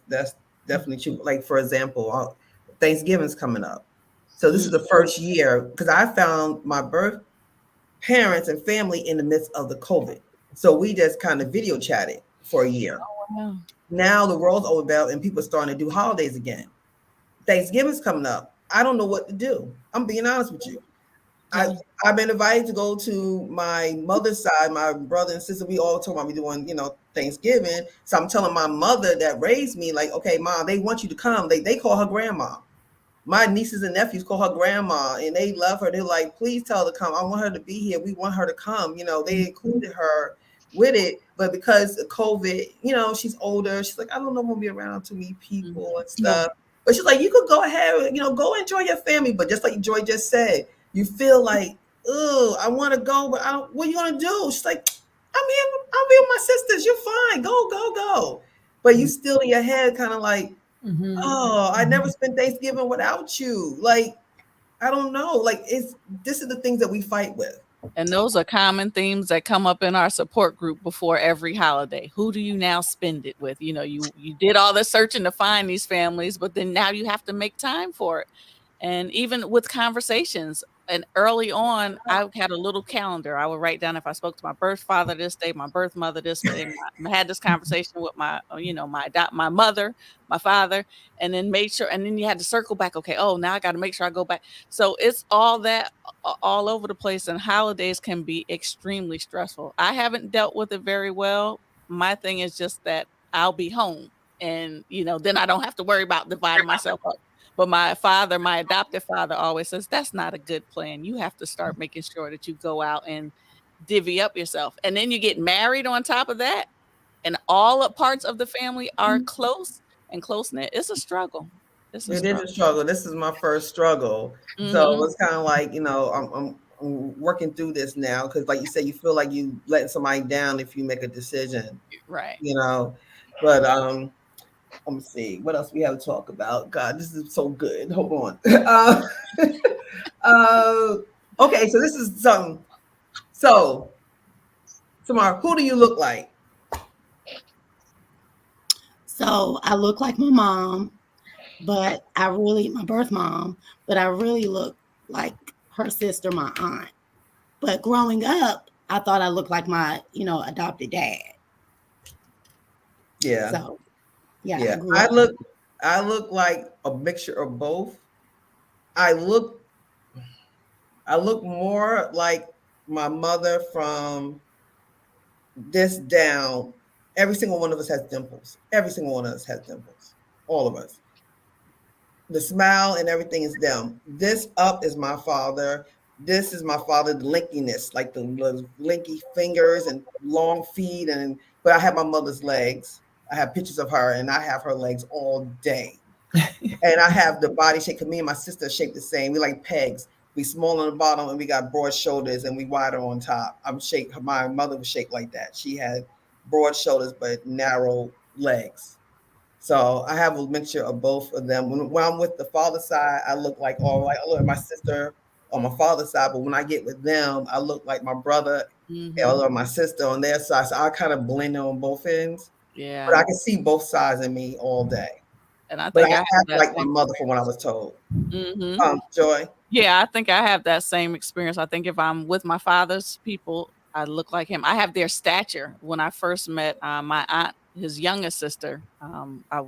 definitely true. Like, for example, Thanksgiving's coming up. So this is the first year, because I found my birth parents and family in the midst of the COVID. So we just kind of video chatted for a year. Oh, wow. Now the world's over and people are starting to do holidays again. Thanksgiving's coming up. I don't know what to do. I'm being honest with you. I've been invited to go to my mother's side. My brother and sister, we all talking about me doing, Thanksgiving. So I'm telling my mother that raised me, like, okay, Mom, they want you to come. They call her grandma. My nieces and nephews call her grandma, and they love her. They're like, please tell her to come. I want her to be here. We want her to come. They included her with it, but because of COVID, she's older. She's like, I don't know if I'll be around to meet people and stuff. But she's like, you could go ahead, go enjoy your family. But just like Joy just said, you feel like, oh, I want to go, but I don't. What are you gonna do? She's like, I'm here. I'll be with my sisters. You're fine. Go. But you still in your head, kind of like, oh, I never spent Thanksgiving without you. Like, I don't know. Like, this is the things that we fight with. And those are common themes that come up in our support group before every holiday. Who do you now spend it with? You did all the searching to find these families, but then now you have to make time for it. And even with conversations, and early on, I had a little calendar. I would write down if I spoke to my birth father this day, my birth mother this day, had this conversation with my, my mother, my father, and then made sure, and then you had to circle back. Okay, oh, now I got to make sure I go back. So it's all that all over the place, and holidays can be extremely stressful. I haven't dealt with it very well. My thing is just that I'll be home, and then I don't have to worry about dividing myself up. But my adoptive father always says, that's not a good plan. You have to start making sure that you go out and divvy up yourself. And then you get married on top of that. And all the parts of the family are close and close-knit. It's a struggle. It is a struggle. This is my first struggle. So it's kind of like, I'm working through this now. Because like you said, you feel like you letting somebody down if you make a decision. Right. But let me see what else we have to talk about. God, this is so good. Hold on. Okay, so this is something. So, Tamar, who do you look like? So I look like my mom, but my birth mom, but I really look like her sister, my aunt. But growing up, I thought I looked like my, adopted dad. Yeah. So, yeah. I look like a mixture of both. I look more like my mother from this down. Every single one of us has dimples. Every single one of us has dimples. All of us. The smile and everything is them. This up is my father. This is my father, the linkiness, like the linky fingers and long feet. But I have my mother's legs. I have pictures of her, and I have her legs all day. And I have the body shape. Cause me and my sister are shaped the same. We like pegs. We small on the bottom, and we got broad shoulders, and we wider on top. I'm shaped. My mother was shaped like that. She had broad shoulders but narrow legs. So I have a mixture of both of them. When I'm with the father side, I look like I look like my sister on my father's side. But when I get with them, I look like my brother or my sister on their side. So I kind of blend on both ends. Yeah. But I can see both sides of me all day. And I think I have like my mother from what I was told. Joy. Yeah, I think I have that same experience. I think if I'm with my father's people, I look like him. I have their stature. When I first met my aunt, his youngest sister,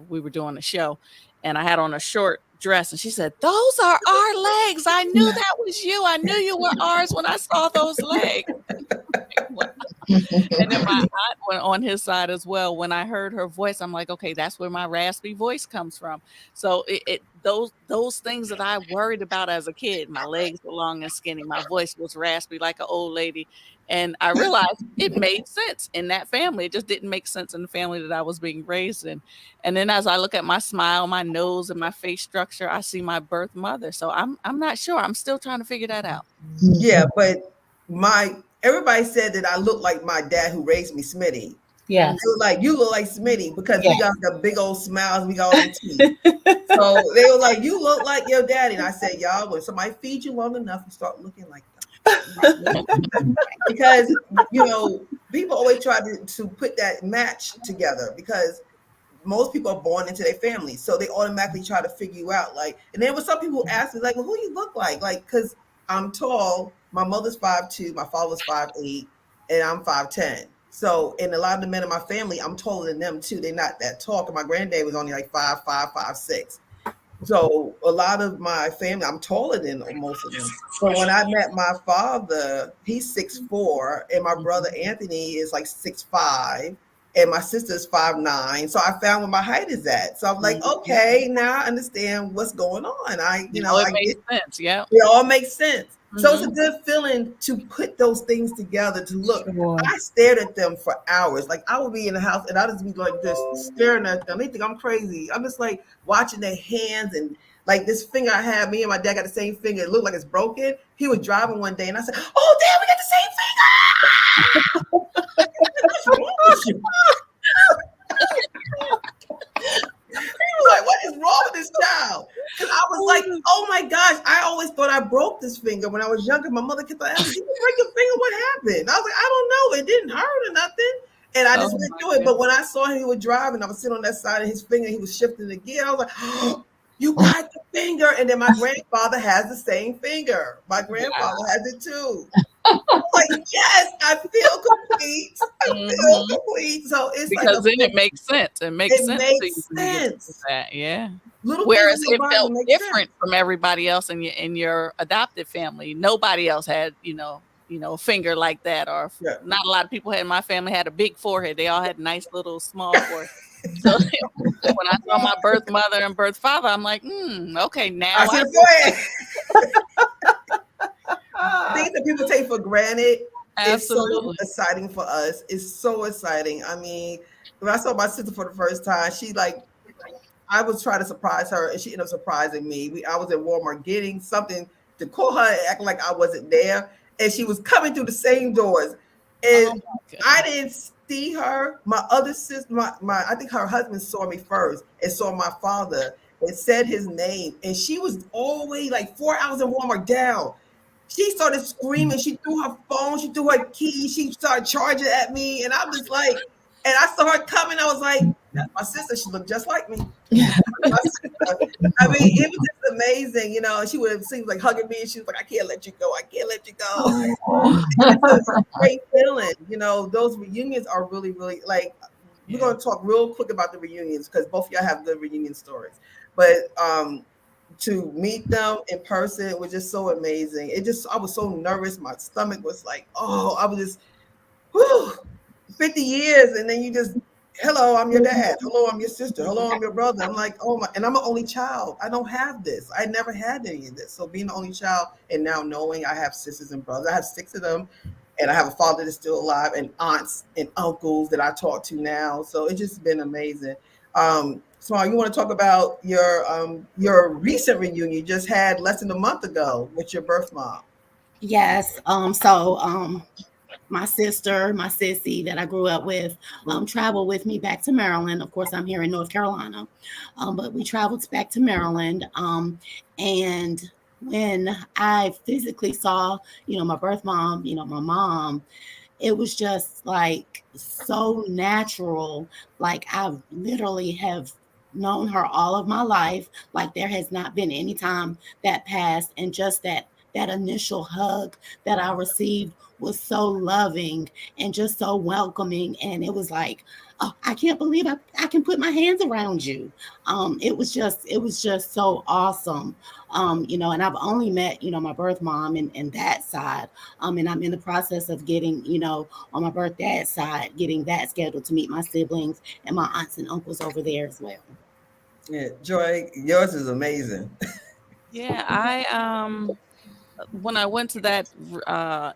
we were doing a show, and I had on a short dress, and she said, "Those are our legs. I knew that was you. I knew you were ours when I saw those legs." And then my aunt went on his side as well. When I heard her voice, I'm like, okay, that's where my raspy voice comes from. So those things that I worried about as a kid, my legs were long and skinny, my voice was raspy like an old lady. And I realized it made sense in that family. It just didn't make sense in the family that I was being raised in. And then as I look at my smile, my nose, and my face structure, I see my birth mother. So I'm not sure. I'm still trying to figure that out. Yeah, but everybody said that I look like my dad who raised me, Smitty. Yeah. They were like, you look like Smitty because we got the big old smiles, we got all the teeth. So they were like, you look like your daddy. And I said, y'all, when somebody feeds you long enough, you start looking like them. Because, people always try to put that match together because most people are born into their families. So they automatically try to figure you out. And there were some people who asked me, like, well, who you look like? Because I'm tall. My mother's 5'2", my father's 5'8", and I'm 5'10". So, and a lot of the men in my family, I'm taller than them too. They're not that tall. Cause my granddad was only like 5'5", 5'6". So a lot of my family, I'm taller than most of them. So when I met my father, he's 6'4", and my brother Anthony is like 6'5", and my sister's 5'9". So I found where my height is at. So I'm like, okay, now I understand what's going on. It makes sense. Yeah, it all makes sense. So it's a good feeling to put those things together to look. Sure. I stared at them for hours. Like I would be in the house and I just be like this staring at them. They think I'm crazy. I'm just like watching their hands and like this finger I have. Me and my dad got the same finger. It looked like it's broken. He was driving one day and I said, "Oh, Dad, we got the same finger." What's wrong with you? He was like, "What is wrong with this child?" And I was like, "Oh my gosh!" I always thought I broke this finger when I was younger. My mother kept asking, "Did you break your finger? What happened?" I was like, "I don't know. It didn't hurt or nothing." And I just went through it. But when I saw him, he was driving. I was sitting on that side of his finger. He was shifting the gear. I was like, You got the finger. And then my grandfather has the same finger. My grandfather has it too. I'm like, yes, I feel complete. I feel Mhm. complete. So it's like Because then it makes sense. It makes it sense to you makes when you get to do sense. that. Yeah. Little things Whereas in your it body felt make different sense. from everybody else in your adopted family. Nobody else had, a finger like that, or Yeah. not a lot of people had in my family had a big forehead. They all had nice little small forehead. So when I saw my birth mother and birth father, I'm like, okay, now I see I the forehead. Things that people take for granted. It's so absolutely. exciting for us. It's so exciting. I mean, when I saw my sister for the first time, I was trying to surprise her, and she ended up surprising me. I was at Walmart getting something to call her and act like I wasn't there, and she was coming through the same doors, Oh and my I goodness. didn't see her. My other sister, my I think her husband saw me first and saw my father and said his name, and she was all the way like 4 hours in Walmart down. She started screaming. She threw her phone. She threw her key. She started charging at me, and I was like, and I saw her coming. I was like, that's my sister. She looked just like me. My sister. I mean, it was just amazing. You know, she would have seemed like hugging me, and she was like, I can't let you go. I can't let you go. It's a great feeling. You know, those reunions are really, really like, we're going to talk real quick about the reunions because both of y'all have good reunion stories. But to meet them in person was just so amazing. I was so nervous. My stomach was like, oh, I was just, whew, 50 years. And then you just, hello, I'm your dad. Hello, I'm your sister. Hello, I'm your brother. I'm like, oh my, and I'm an only child. I don't have this. I never had any of this. So being the only child and now knowing I have sisters and brothers, I have 6 of them. And I have a father that's still alive and aunts and uncles that I talk to now. So it's just been amazing. Small, you want to talk about your recent reunion you just had less than a month ago with your birth mom? Yes. So my sister, my sissy that I grew up with, traveled with me back to Maryland. Of course, I'm here in North Carolina, but we traveled back to Maryland. And when I physically saw, my birth mom, my mom, it was just like so natural. Like I literally have known her all of my life. Like there has not been any time that passed, and just that initial hug that I received was so loving and just so welcoming. And it was like, oh, I can't believe I can put my hands around you. It was just so awesome. And I've only met, my birth mom and that side. And I'm in the process of getting, on my birth dad's side, getting that scheduled to meet my siblings and my aunts and uncles over there as well. Yeah, Joy, yours is amazing. Yeah, when I went to that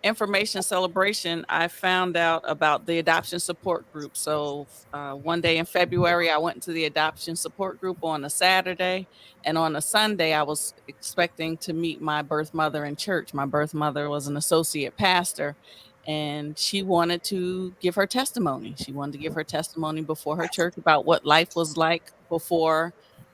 information celebration, I found out about the adoption support group. So one day in February, I went to the adoption support group on a Saturday. And on a Sunday, I was expecting to meet my birth mother in church. My birth mother was an associate pastor, and she wanted to give her testimony. She wanted to give her testimony before her church about what life was like before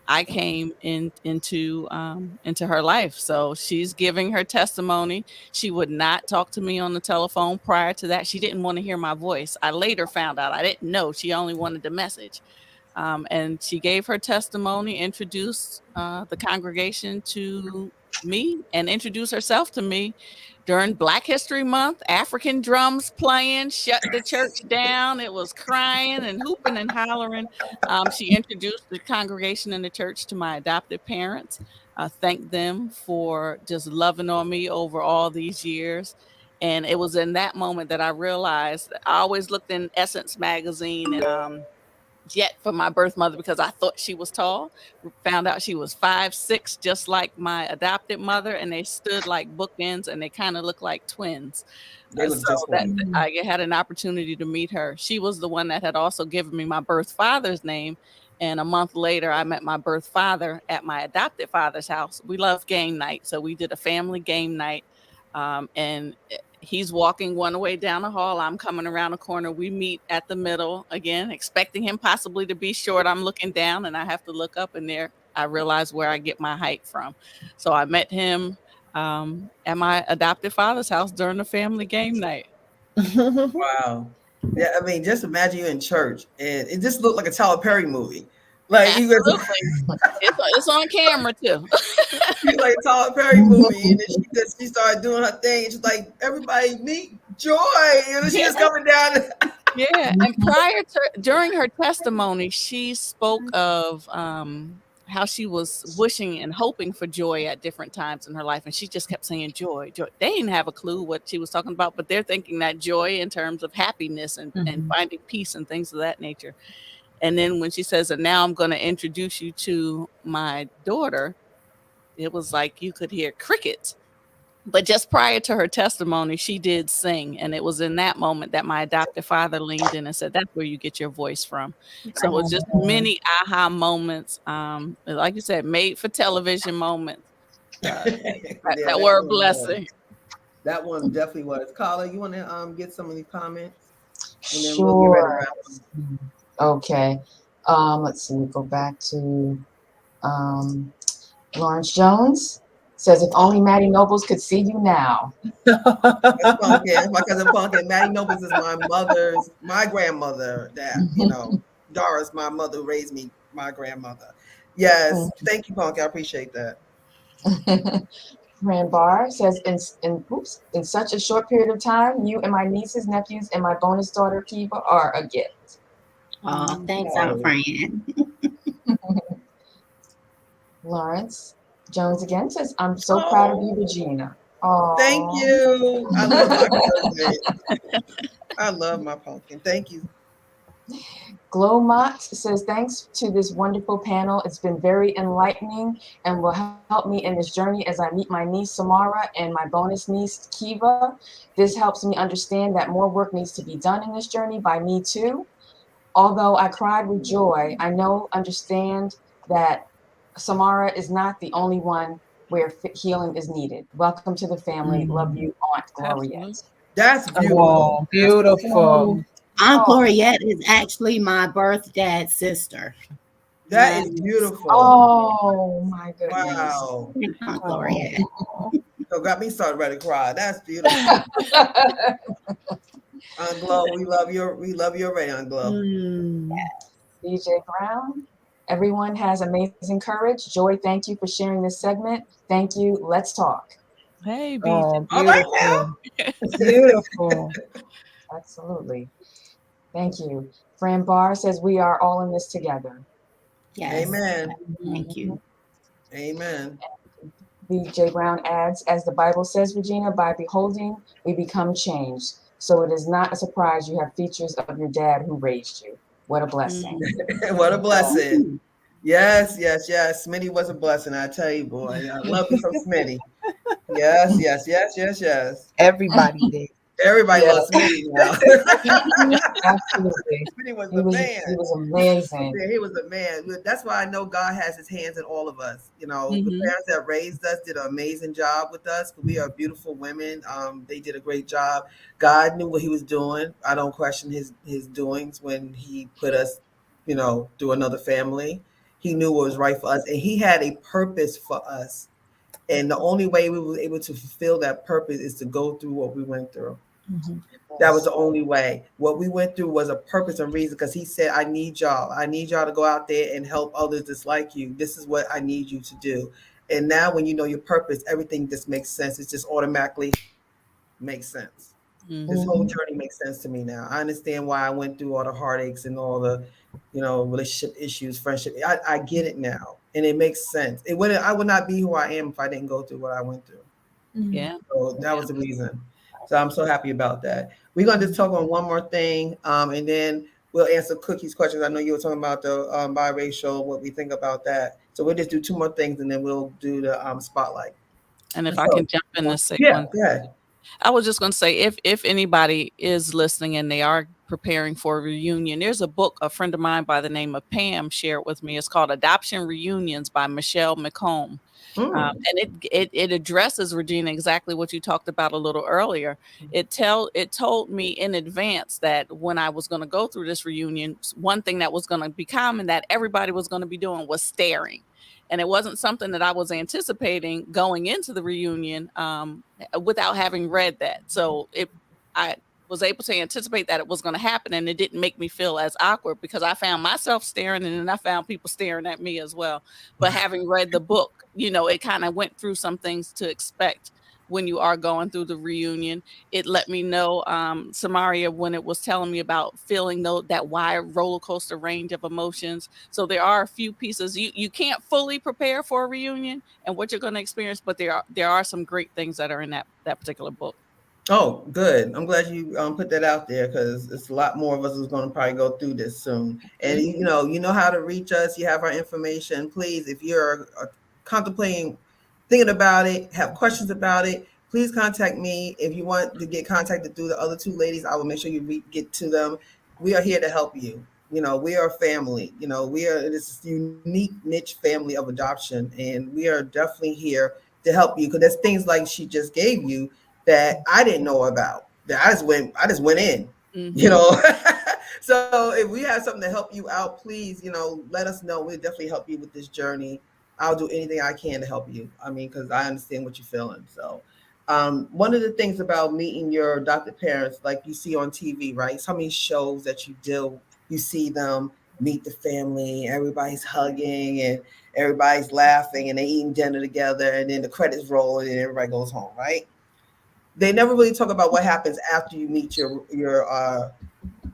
I came into her life. So she's giving her testimony. She would not talk to me on the telephone prior to that. She didn't want to hear my voice. I later found out. I didn't know. She only wanted the message. And she gave her testimony, introduced the congregation to me, and introduced herself to me during Black History Month. African drums playing, shut the church down. It was crying and hooping and hollering. She introduced the congregation and the church to my adopted parents. Thanked them for just loving on me over all these years. And it was in that moment that I realized I always looked in Essence magazine and Jet for my birth mother because I thought she was tall. Found out she was 5'6", just like my adopted mother, and they stood like bookends, and they kind of looked like twins. They look So just like that you. I had an opportunity to meet her. She was the one that had also given me my birth father's name. And a month later, I met my birth father at my adopted father's house. We love game night, so we did a family game night. And he's walking one way down the hall. I'm coming around the corner. We meet at the middle again, expecting him possibly to be short. I'm looking down and I have to look up, and there I realize where I get my height from. So I met him at my adopted father's house during the family game night. Wow. Yeah, I mean, just imagine you in church and it just looked like a Tyler Perry movie. Like he was Absolutely. It's on camera too. like Tyler Perry movie, and then she started doing her thing, and she's like, "Everybody meet Joy," and she was coming down. Yeah, and during her testimony, she spoke of how she was wishing and hoping for joy at different times in her life, and she just kept saying joy, joy. They didn't have a clue what she was talking about, but they're thinking that joy in terms of happiness and finding peace and things of that nature. And then when she says, "And now I'm going to introduce you to my daughter," it was like you could hear crickets. But just prior to her testimony, she did sing. And it was in that moment that my adoptive father leaned in and said, "That's where you get your voice from." So it was just many aha moments. Like you said, made for television moments. That were a blessing. That one definitely was. Carla, you want to get some of these comments? And then we'll get ready to wrap up. Okay. Let's see. We go back to Lawrence Jones. Says, "If only Maddie Nobles could see you now." That's Pumpkin. My cousin Pumpkin. Maddie Nobles is my grandmother. That Doris, my mother, raised me. My grandmother. Yes, thank you, Pumpkin. I appreciate that. Fran Barr says, in such a short period of time, you and my nieces, nephews, and my bonus daughter Kiva are a gift. Oh, thanks, Aunt Fran. Lawrence Jones again says, "I'm so proud of you, Regina." Oh, thank you. I love my cousin. I love my Pumpkin. Thank you. Glowmont says, "Thanks to this wonderful panel. It's been very enlightening and will help me in this journey as I meet my niece Samara and my bonus niece Kiva. This helps me understand that more work needs to be done in this journey by me too. Although I cried with joy, I understand that Samara is not the only one where healing is needed. Welcome to the family. Love you, Aunt Gloriette." That's beautiful. Oh, beautiful. Aunt Gloriette is actually my birth dad's sister. That is beautiful. Oh my goodness. Wow. Aunt Gloriette. So got me started ready to cry. That's beautiful. Aunt Glow, we love you already, Aunt Glow. DJ Brown, "Everyone has amazing courage. Joy, thank you for sharing this segment. Thank you. Let's talk." Hey, BJ. Oh, beautiful. Beautiful. Absolutely. Thank you. Fran Barr says, "We are all in this together." Yes. Amen. Thank you. Amen. BJ Brown adds, "As the Bible says, Regina, by beholding, we become changed. So it is not a surprise you have features of your dad who raised you." What a blessing. What a blessing. Yes. Smitty was a blessing. I tell you, boy. I love you from Smitty. Yes. Everybody did. Everybody loves Smitty now. Absolutely. Smitty was the man. He was amazing. Yeah, he was a man. That's why I know God has his hands in all of us. The parents that raised us did an amazing job with us. We are beautiful women. They did a great job. God knew what he was doing. I don't question his doings when he put us, through another family. He knew what was right for us, and he had a purpose for us. And the only way we were able to fulfill that purpose is to go through what we went through. That was the only way. What we went through was a purpose and reason, because he said, I need y'all to go out there and help others just like you. This is what I need you to do. And now when you know your purpose, everything just makes sense. It just automatically makes sense. This whole journey makes sense to me now. I understand why I went through all the heartaches and all the, relationship issues, friendship. I get it now. And it makes sense. I would not be who I am if I didn't go through what I went through. Yeah. So that was the reason. So I'm so happy about that. We're going to just talk on one more thing, and then we'll answer Cookie's questions. I know you were talking about the biracial, what we think about that. So we'll just do two more things, and then we'll do the spotlight. And if I can jump in and say one. Go ahead. I was just going to say, if anybody is listening and they are preparing for a reunion, there's a book a friend of mine by the name of Pam shared with me. It's called Adoption Reunions by Michelle McComb. And it addresses, Regina, exactly what you talked about a little earlier. It told me in advance that when I was going to go through this reunion, one thing that was going to be common that everybody was going to be doing was staring. And it wasn't something that I was anticipating going into the reunion without having read that. So was able to anticipate that it was going to happen, and it didn't make me feel as awkward because I found myself staring, and then I found people staring at me as well. But having read the book, it kind of went through some things to expect when you are going through the reunion. It let me know, Samaria, when it was telling me about feeling that wide roller coaster range of emotions. So there are a few pieces you can't fully prepare for a reunion and what you're going to experience, but there are some great things that are in that particular book. Oh, good. I'm glad you put that out there, because it's a lot more of us who's going to probably go through this soon. And you know how to reach us. You have our information. Please, if you're contemplating, thinking about it, have questions about it, please contact me. If you want to get contacted through the other two ladies, I will make sure you get to them. We are here to help you. We are a family. We are this unique niche family of adoption, and we are definitely here to help you, because there's things like she just gave you that I didn't know about, that I just went in, So if we have something to help you out, please, let us know. We'll definitely help you with this journey. I'll do anything I can to help you. I mean, because I understand what you're feeling. So one of the things about meeting your adopted parents, like you see on TV, right? So many shows that you see them meet the family, everybody's hugging and everybody's laughing and they eating dinner together, and then the credits roll and everybody goes home, right? They never really talk about what happens after you meet your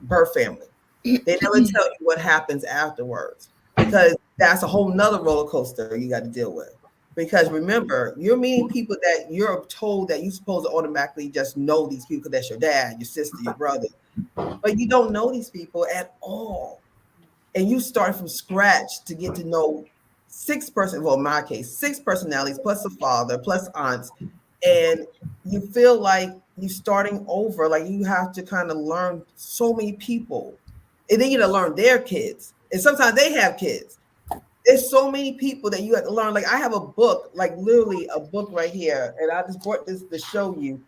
birth family. They never tell you what happens afterwards, because that's a whole nother roller coaster you got to deal with. Because remember, you're meeting people that you're told that you're supposed to automatically just know these people, because that's your dad, your sister, your brother. But you don't know these people at all. And you start from scratch to get to know in my case, 6 personalities, plus the father, plus aunts. And you feel like you're starting over, like you have to kind of learn so many people. And then you got to learn their kids. And sometimes they have kids. There's so many people that you have to learn. Like I have a book, like literally a book right here. And I just brought this to show you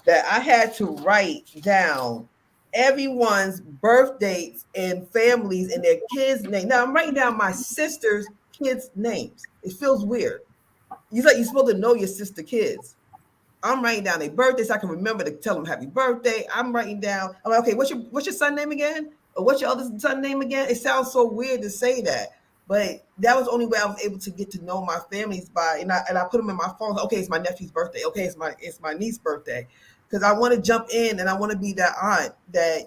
that I had to write down everyone's birth dates and families and their kids' names. Now I'm writing down my sister's kids' names. It feels weird. You're supposed to know your sister kids. I'm writing down their birthdays so I can remember to tell them happy birthday. I'm writing down, I'm like, okay, what's your son name again? Or what's your other son name again? It sounds so weird to say that, but that was the only way I was able to get to know my families by, and I put them in my phone. Okay, it's my nephew's birthday. Okay, it's my niece's birthday. Because I want to jump in and I want to be that aunt that,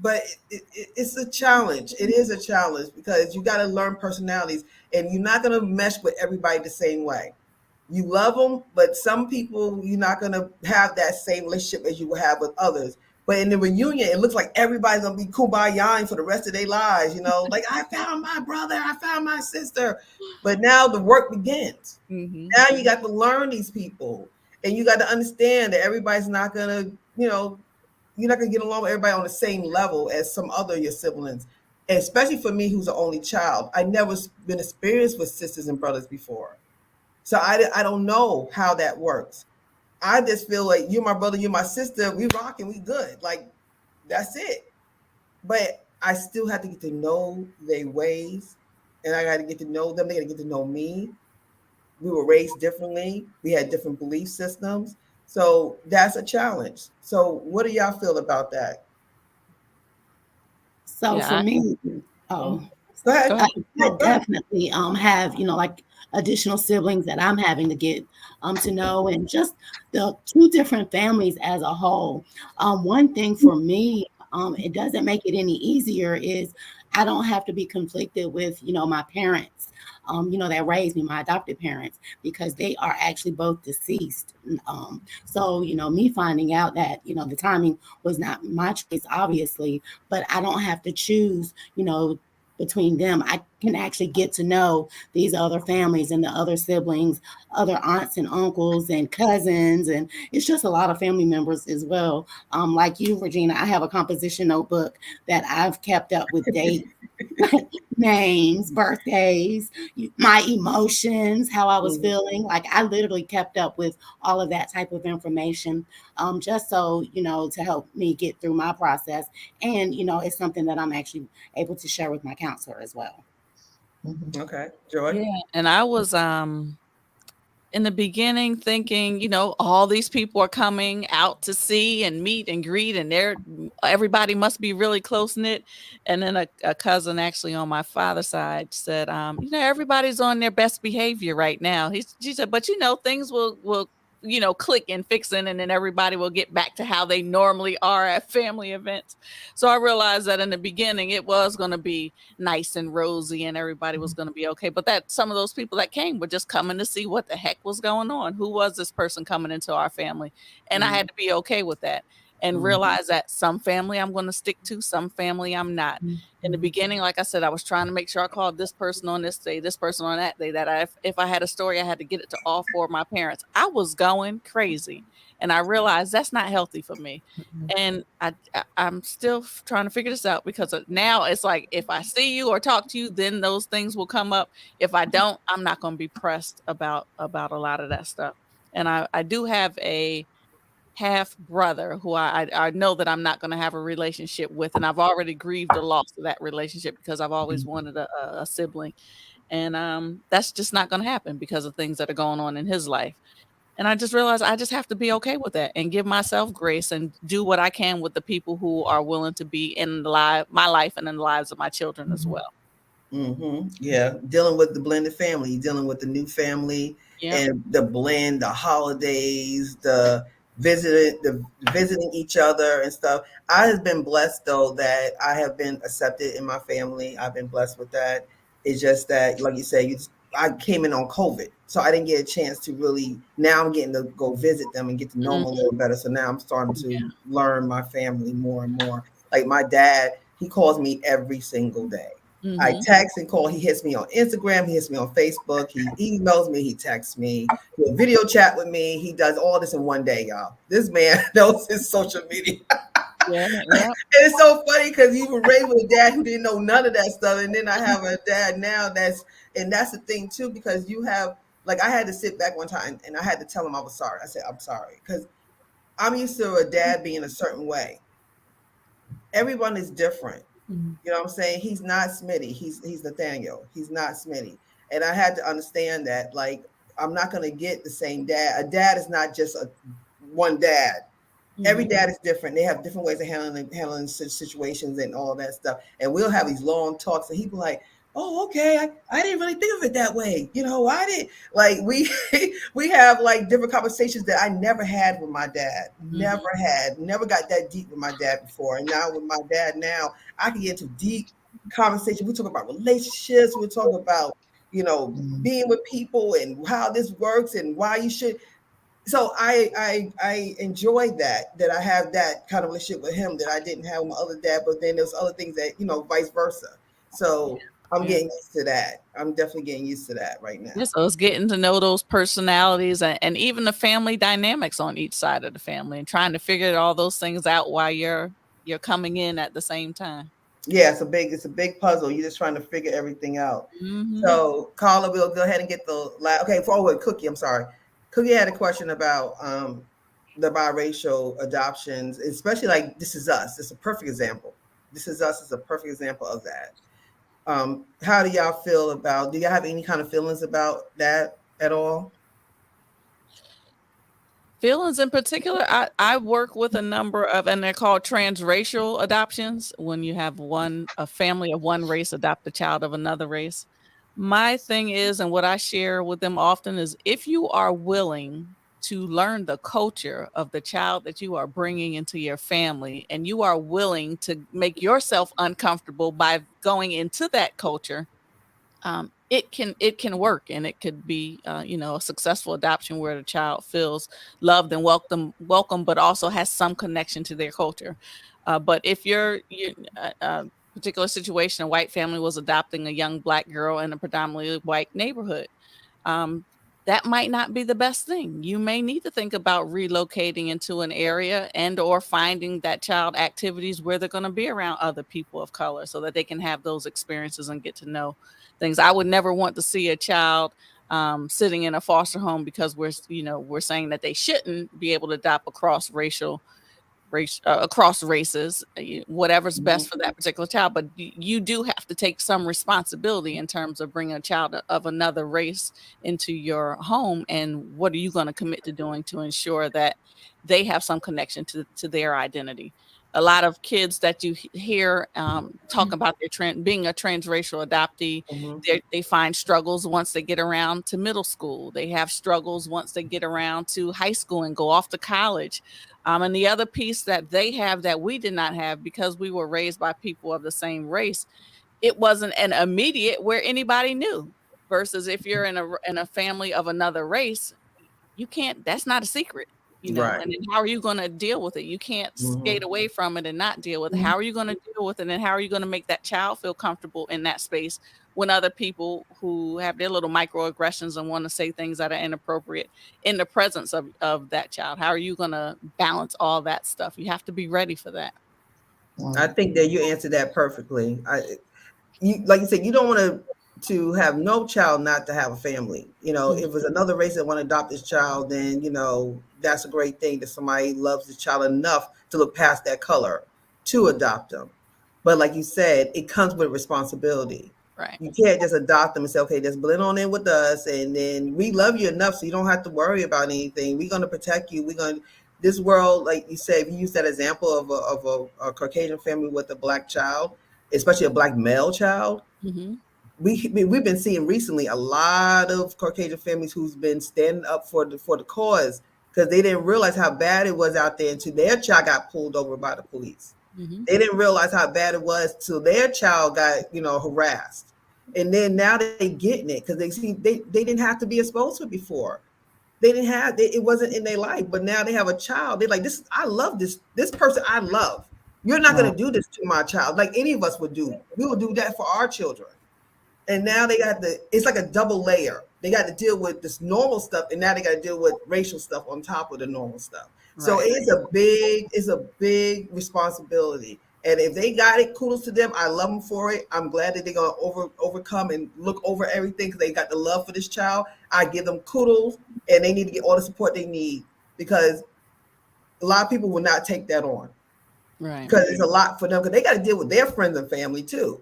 but it's a challenge. It is a challenge because you got to learn personalities, and you're not going to mesh with everybody the same way. You love them, but some people you're not going to have that same relationship as you will have with others. But in the reunion, it looks like everybody's going to be kumbaya for the rest of their lives. Like I found my brother, I found my sister. But now the work begins. Mm-hmm. Now you got to learn these people, and you got to understand that everybody's not going to, you're not going to get along with everybody on the same level as some other your siblings. And especially for me, who's the only child. I never been experienced with sisters and brothers before. So I don't know how that works. I just feel like you're my brother, you're my sister, we rocking, we good. Like, that's it. But I still have to get to know their ways, and I got to get to know them. They got to get to know me. We were raised differently. We had different belief systems. So that's a challenge. So what do y'all feel about that? So for me, go ahead. I definitely have, like additional siblings that I'm having to get to know, and just the 2 different families as a whole. One thing for me, it doesn't make it any easier, is I don't have to be conflicted with, my parents, that raised me, my adopted parents, because they are actually both deceased. So, me finding out that, the timing was not my choice, obviously, but I don't have to choose, between them. I can actually get to know these other families and the other siblings, other aunts and uncles and cousins. And it's just a lot of family members as well. Like you, Regina, I have a composition notebook that I've kept up with dates, names, birthdays, my emotions, how I was feeling. Like I literally kept up with all of that type of information, just so, to help me get through my process. And, it's something that I'm actually able to share with my counselor as well. Okay, Joy. Yeah, and I was in the beginning thinking, all these people are coming out to see and meet and greet, and everybody must be really close knit. And then a cousin actually on my father's side said, everybody's on their best behavior right now. She said, but things will click and fixing, and then everybody will get back to how they normally are at family events. So I realized that in the beginning it was going to be nice and rosy and everybody was going to be okay, but that some of those people that came were just coming to see what the heck was going on. Who was this person coming into our family? And I had to be okay with that and realize that some family I'm going to stick to, some family I'm not. In the beginning, like I said, I was trying to make sure I called this person on this day, this person on that day, that if I had a story, I had to get it to all four of my parents. I was going crazy. And I realized that's not healthy for me. And I'm still trying to figure this out, because now it's like, if I see you or talk to you, then those things will come up. If I don't, I'm not going to be pressed about a lot of that stuff. And I do have a half brother who I know that I'm not going to have a relationship with. And I've already grieved the loss of that relationship, because I've always wanted a sibling. And that's just not going to happen because of things that are going on in his life. And I just realized I just have to be okay with that and give myself grace and do what I can with the people who are willing to be in my life and in the lives of my children as well. Yeah, dealing with the blended family, dealing with the new family, and the blend, the holidays, the visiting each other and stuff. I have been blessed, though, that I have been accepted in my family. I've been blessed with that. It's just that, like you said, I came in on COVID, so I didn't get a chance to really. Now I'm getting to go visit them and get to know them a little better. So now I'm starting to learn my family more and more. Like my dad, he calls me every single day. I text and call. He hits me on Instagram. He hits me on Facebook. He emails me. He texts me. He'll video chat with me. He does all this in one day, y'all. This man knows his social media. It's so funny because you were raised with a dad who didn't know none of that stuff, and then I have a dad now that's the thing too, because you have, like, I had to sit back one time and I had to tell him I was sorry. I said, I'm sorry, because I'm used to a dad being a certain way. Everyone is different. You know what I'm saying? He's not Smitty. He's Nathaniel. He's not Smitty. And I had to understand that, like, I'm not going to get the same dad. A dad is not just one dad. Every dad is different. They have different ways of handling situations and all that stuff. And we'll have these long talks, and he'll be like, oh, okay, I didn't really think of it that way. I didn't, like, we have like different conversations that I never had with my dad. Never got that deep with my dad before. And now with my dad now, I can get into deep conversation. We talk about relationships. We talk about, being with people and how this works and why you should. So I enjoy that I have that kind of relationship with him that I didn't have with my other dad. But then there's other things that, vice versa. So I'm getting used to that. I'm definitely getting used to that right now. Yeah, so it's getting to know those personalities and even the family dynamics on each side of the family, and trying to figure all those things out while you're coming in at the same time. Yeah, it's a big puzzle. You're just trying to figure everything out. So Carla, we'll go ahead and get the last. Okay, forward, Cookie. I'm sorry. Cookie had a question about the biracial adoptions, especially like This Is Us. It's a perfect example. This Is Us is a perfect example of that. How do y'all feel about? Do y'all have any kind of feelings about that at all? Feelings in particular, I work with a number of, and they're called transracial adoptions, when you have a family of one race adopt a child of another race. My thing is, and what I share with them often is, if you are willing to learn the culture of the child that you are bringing into your family, and you are willing to make yourself uncomfortable by going into that culture, it can work, and it could be a successful adoption where the child feels loved and welcome, but also has some connection to their culture. But if you're particular situation, a white family was adopting a young Black girl in a predominantly white neighborhood, that might not be the best thing. You may need to think about relocating into an area and or finding that child activities where they're going to be around other people of color, so that they can have those experiences and get to know things. I would never want to see a child sitting in a foster home because we're saying that they shouldn't be able to adopt a cross-racial race across races, whatever's best for that particular child. But you do have to take some responsibility in terms of bringing a child of another race into your home. And what are you going to commit to doing to ensure that they have some connection to their identity? A lot of kids that you hear talk about their being a transracial adoptee, they find struggles once they get around to middle school. They have struggles once they get around to high school and go off to college. And the other piece that they have that we did not have, because we were raised by people of the same race, it wasn't an immediate where anybody knew. Versus if you're in a family of another race, you can't. That's not a secret. Right. And then how are you going to deal with it? You can't skate away from it and not deal with it. How are you going to deal with it? And how are you going to make that child feel comfortable in that space when other people who have their little microaggressions and want to say things that are inappropriate in the presence of that child? How are you going to balance all that stuff? You have to be ready for that. I think that you answered that perfectly. Like you said, you don't want to have no child not to have a family. If it's another race that want to adopt this child, then that's a great thing that somebody loves the child enough to look past that color to adopt them. But like you said, it comes with responsibility. Right. You can't just adopt them and say, okay, just blend on in with us, and then we love you enough so you don't have to worry about anything. We're going to protect you. This world, like you said, if you use that example of a Caucasian family with a Black child, especially a Black male child, we've been seeing recently a lot of Caucasian families who's been standing up for the cause, because they didn't realize how bad it was out there until their child got pulled over by the police. They didn't realize how bad it was till their child got harassed, and then now they getting it because they didn't have to be exposed to it before. They didn't have it wasn't in their life, but now they have a child. They're like, I love this person I love. You're not going to do this to my child like any of us would do. We will do that for our children. And now it's like a double layer. They got to deal with this normal stuff, and now they got to deal with racial stuff on top of the normal stuff. Right. So it's a big responsibility. And if they got it, kudos to them. I love them for it. I'm glad that they're going to overcome and look over everything because they got the love for this child. I give them kudos, and they need to get all the support they need, because a lot of people will not take that on. Right. Because it's a lot for them, because they got to deal with their friends and family too.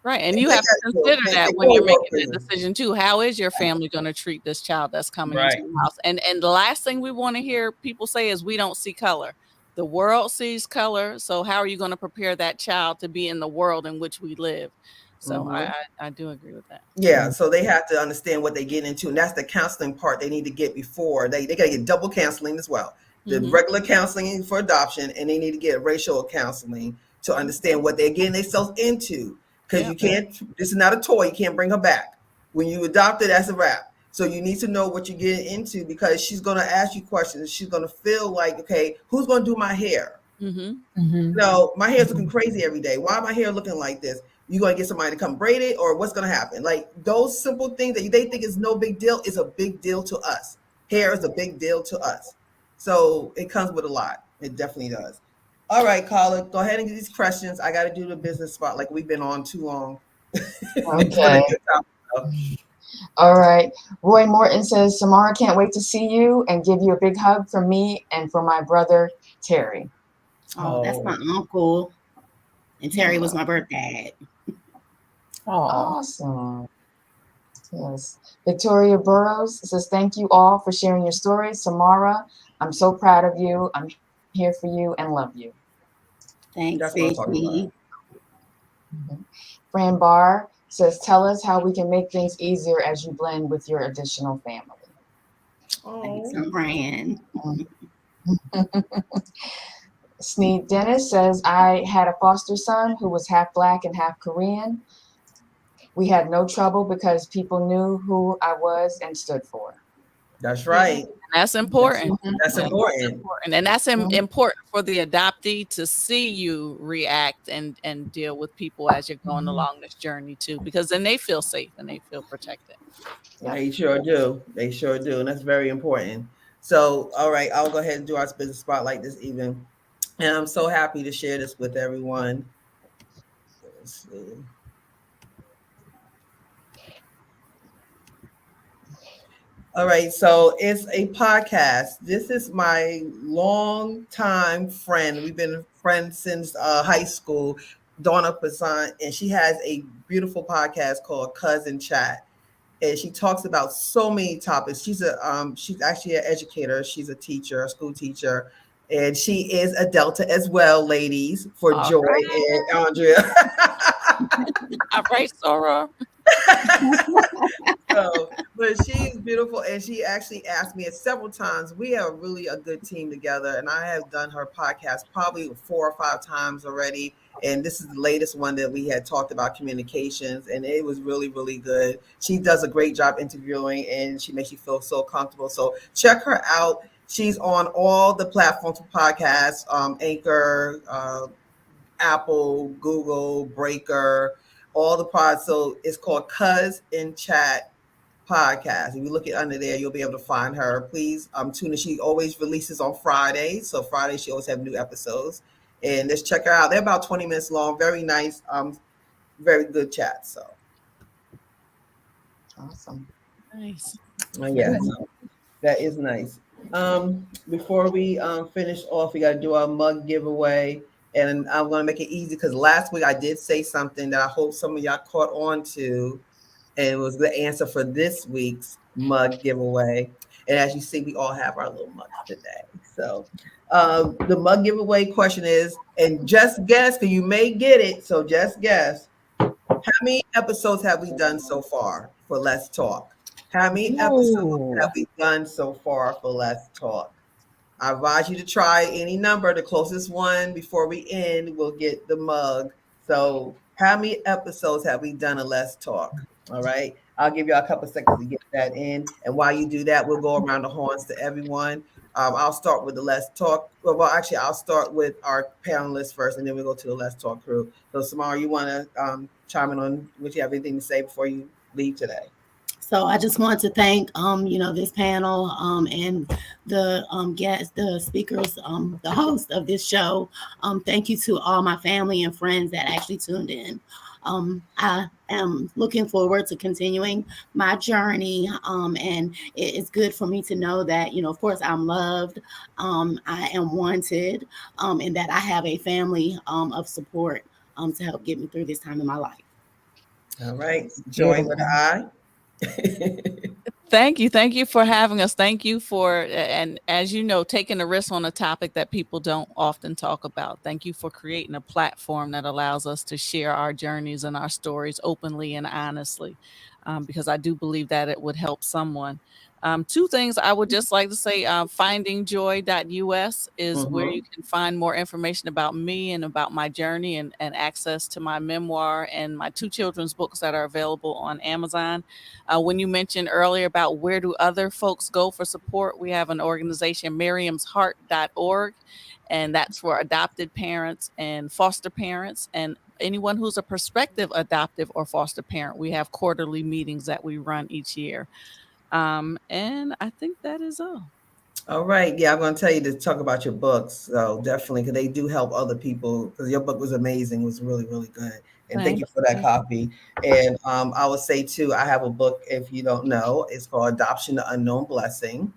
Right. And you have to consider that when you're making that decision too. How is your family going to treat this child that's coming into your house? And the last thing we want to hear people say is, we don't see color. The world sees color. So how are you going to prepare that child to be in the world in which we live? So I do agree with that. Yeah. So they have to understand what they get into. And that's the counseling part they need to get before. They got to get double counseling as well. The regular counseling for adoption, and they need to get racial counseling to understand what they're getting themselves into. Because you can't, this is not a toy. You can't bring her back. When you adopt it, that's a wrap. So you need to know what you're getting into, because she's going to ask you questions. She's going to feel like, okay, who's going to do my hair? No, my hair's looking crazy every day. Why my hair looking like this? You going to get somebody to come braid it, or what's going to happen? Like those simple things that they think is no big deal is a big deal to us. Hair is a big deal to us. So it comes with a lot. It definitely does. All right, Carla, go ahead and get these questions. I got to do the business spot. Like, we've been on too long. Okay. All right. Roy Morton says, Samara, can't wait to see you and give you a big hug from me and for my brother, Terry. Oh, that's my uncle. And Terry was my birth dad. Awesome. Yes. Victoria Burrows says, thank you all for sharing your stories. Samara, I'm so proud of you. I'm here for you and love you. Thanks, Vicky. Fran Barr says, tell us how we can make things easier as you blend with your additional family. Thanks, Fran. Sneed Dennis says, I had a foster son who was half Black and half Korean. We had no trouble because people knew who I was and stood for. That's right. That's important. That's important. And that's important for the adoptee to see you react and deal with people as you're going along this journey too, because then they feel safe and they feel protected. They sure do. They sure do. And that's very important. So, all right, I'll go ahead and do our business spotlight this evening. And I'm so happy to share this with everyone. Let's see. All right, so it's a podcast. This is my longtime friend. We've been friends since high school, Donna Poisson, and she has a beautiful podcast called Cousin Chat. And she talks about so many topics. She's actually an educator. She's a teacher, a school teacher, and she is a Delta as well, ladies, for All Joy right. and Andrea. All right, Sora. So, but she's beautiful, and she actually asked me several times. We have really a good team together, and I have done her podcast probably 4 or 5 times already. And this is the latest one that we had talked about communications, and it was really, really good. She does a great job interviewing, and she makes you feel so comfortable. So check her out. She's on all the platforms for podcasts, Anchor, Apple, Google, Breaker, all the pods. So it's called Cuz in Chat Podcast. If you look it under there, you'll be able to find her. Please tune in. She always releases on Fridays. So Friday she always have new episodes. And let's check her out. They're about 20 minutes long. Very nice. Very good chat. So Awesome. Nice. yeah, so that is nice. Before we finish off, we got to do our mug giveaway. And I'm going to make it easy because last week I did say something that I hope some of y'all caught on to. And it was the answer for this week's mug giveaway. And as you see, we all have our little mugs today. So the mug giveaway question is, and just guess, because you may get it. So just guess, how many episodes have we done so far for Let's Talk? How many episodes have we done so far for Let's Talk? I advise you to try any number. The closest one before we end will get the mug. So how many episodes have we done of Let's Talk? All right. I'll give you a couple of seconds to get that in. And while you do that, we'll go around the horns to everyone. I'll start with the Let's Talk. Well, actually, I'll start with our panelists first, and then we'll go to the Let's Talk crew. So, Samara, you want to chime in on what you have anything to say before you leave today? So I just want to thank, this panel and the guests, the speakers, the host of this show. Thank you to all my family and friends that actually tuned in. I am looking forward to continuing my journey. And it's good for me to know that, of course, I'm loved. I am wanted, and that I have a family of support to help get me through this time in my life. All right. Joy with an I. Thank you for having us. Thank you for, and as you know, taking a risk on a topic that people don't often talk about. Thank you for creating a platform that allows us to share our journeys and our stories openly and honestly, because I do believe that it would help someone. Two things I would just like to say, findingjoy.us is where you can find more information about me and about my journey and access to my memoir and my 2 children's books that are available on Amazon. When you mentioned earlier about where do other folks go for support, we have an organization, miriamsheart.org, and that's for adopted parents and foster parents and anyone who's a prospective adoptive or foster parent. We have quarterly meetings that we run each year. And I think that is all. All right. Yeah, I'm going to tell you to talk about your books. So definitely, because they do help other people. Because your book was amazing. It was really, really good. And thank you for that copy. And I would say, too, I have a book, if you don't know, it's called Adoption, the Unknown Blessing.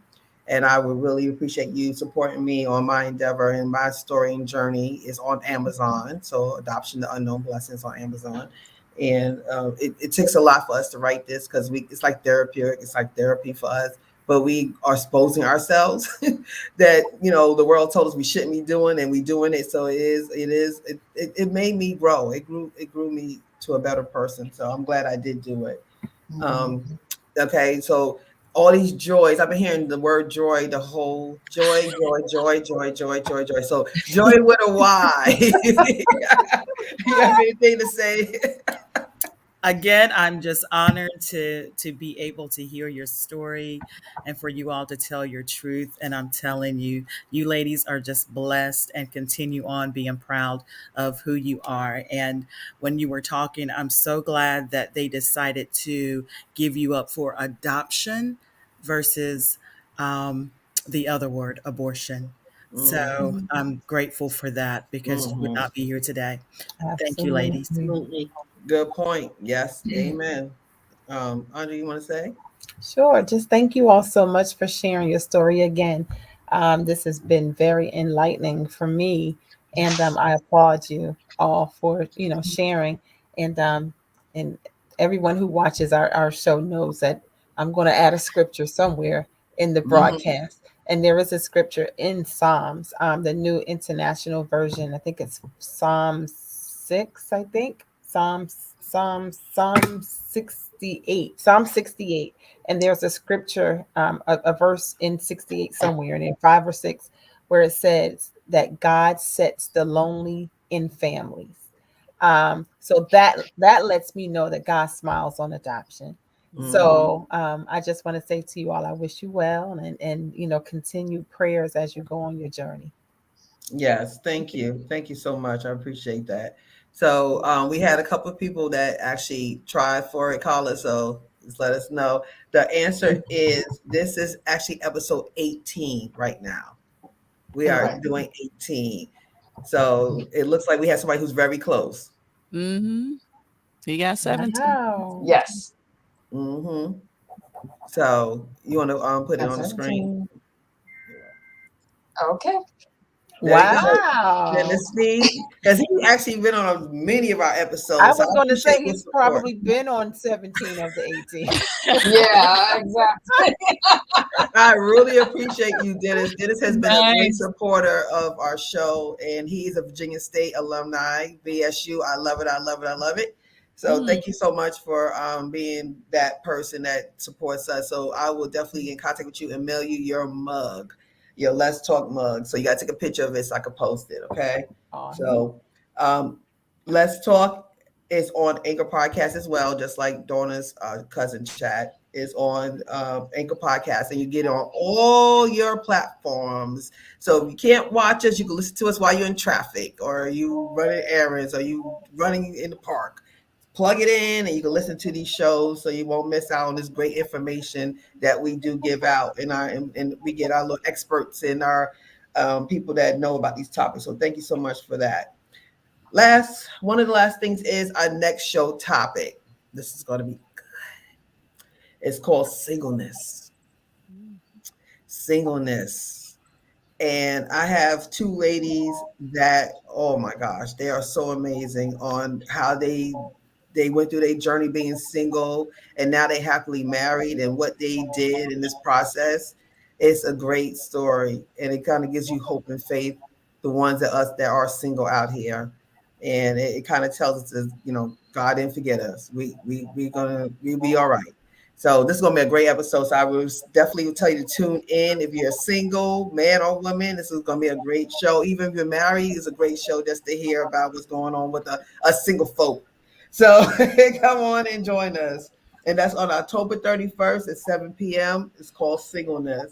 And I would really appreciate you supporting me on my endeavor, and my story and journey is on Amazon. So Adoption, the Unknown Blessing is on Amazon. And it takes a lot for us to write this because it's like therapeutic. It's like therapy for us. But we are exposing ourselves that, the world told us we shouldn't be doing, and we doing it. So it made me grow. It grew me to a better person. So I'm glad I did do it. Okay. So all these joys, I've been hearing the word joy, the whole joy. So joy with a Y. You have anything to say? Again, I'm just honored to be able to hear your story and for you all to tell your truth. And I'm telling you, you ladies are just blessed, and continue on being proud of who you are. And when you were talking, I'm so glad that they decided to give you up for adoption versus the other word, abortion. So I'm grateful for that, because you would not be here today. Thank you, ladies. Absolutely. Good point. Yes. Amen. Andre, you want to say? Sure. Just thank you all so much for sharing your story again. This has been very enlightening for me, and I applaud you all for sharing. And everyone who watches our show knows that I'm going to add a scripture somewhere in the Mhm. broadcast. And there is a scripture in Psalms, the New International Version. I think it's Psalm 6. I think Psalm 68. Psalm 68, and there's a scripture, a verse in 68 somewhere, and in 5 or 6, where it says that God sets the lonely in families. So that lets me know that God smiles on adoption. Mhm. So I just want to say to you all, I wish you well, and continue prayers as you go on your journey. Yes, thank you. Thank you so much. I appreciate that. So we had a couple of people that actually tried for it, call us. So just let us know. The answer is this is actually episode 18 right now. We are Okay. doing 18. So it looks like we have somebody who's very close. Mm-hmm. He got 17. Wow. Yes. Hmm. So you want to put it Got on the screen? 17. Okay. There you go. Wow. Dennis Sneed, because he actually been on many of our I episodes. So was I going to appreciate say your he's support. probably been on 17 of the 18. Yeah, exactly. I really appreciate you, Dennis. Dennis has been a great Nice. supporter of our show, and he's a Virginia State alumni, VSU. I love it. I love it. I love it. So Mm. thank you so much for being that person that supports us. So I will definitely get in contact with you and mail you your mug, your Let's Talk mug. So you got to take a picture of it so I can post it. Okay. Awesome. So Let's Talk is on Anchor Podcast as well, just like Donna's cousin chat is on Anchor Podcast, and you get it on all your platforms. So if you can't watch us, you can listen to us while you're in traffic, or you running errands, or you running in the park. Plug it in, and you can listen to these shows, so you won't miss out on this great information that we do give out, and we get our little experts and our people that know about these topics. So thank you so much for that. One of the last things is our next show topic. This is going to be, it's called singleness. Singleness. And I have two ladies that, oh my gosh, they are so amazing on how they went through their journey being single, and now they happily married, and what they did in this process. It's a great story, and it kind of gives you hope and faith, the ones that us that are single out here. And it kind of tells us that, God didn't forget us. We'll be all right. So this is gonna be a great episode. So I will definitely tell you to tune in. If you're single, man or woman, this is gonna be a great show. Even if you're married, it's a great show just to hear about what's going on with a single folk. So come on and join us. And that's on October 31st at 7 p.m. It's called Singleness.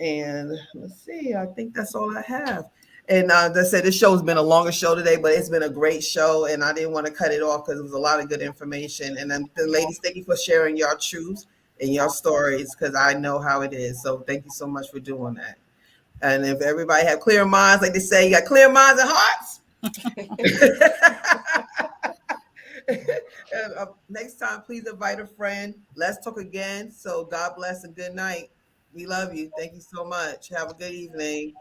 And let's see, I think that's all I have. And as I said, this show's been a longer show today, but it's been a great show. And I didn't want to cut it off because it was a lot of good information. And then the ladies, thank you for sharing your truths and your stories, because I know how it is. So thank you so much for doing that. And if everybody have clear minds, like they say, you got clear minds and hearts. And, next time, please invite a friend. Let's talk again. So God bless and good night. We love you. Thank you so much. Have a good evening.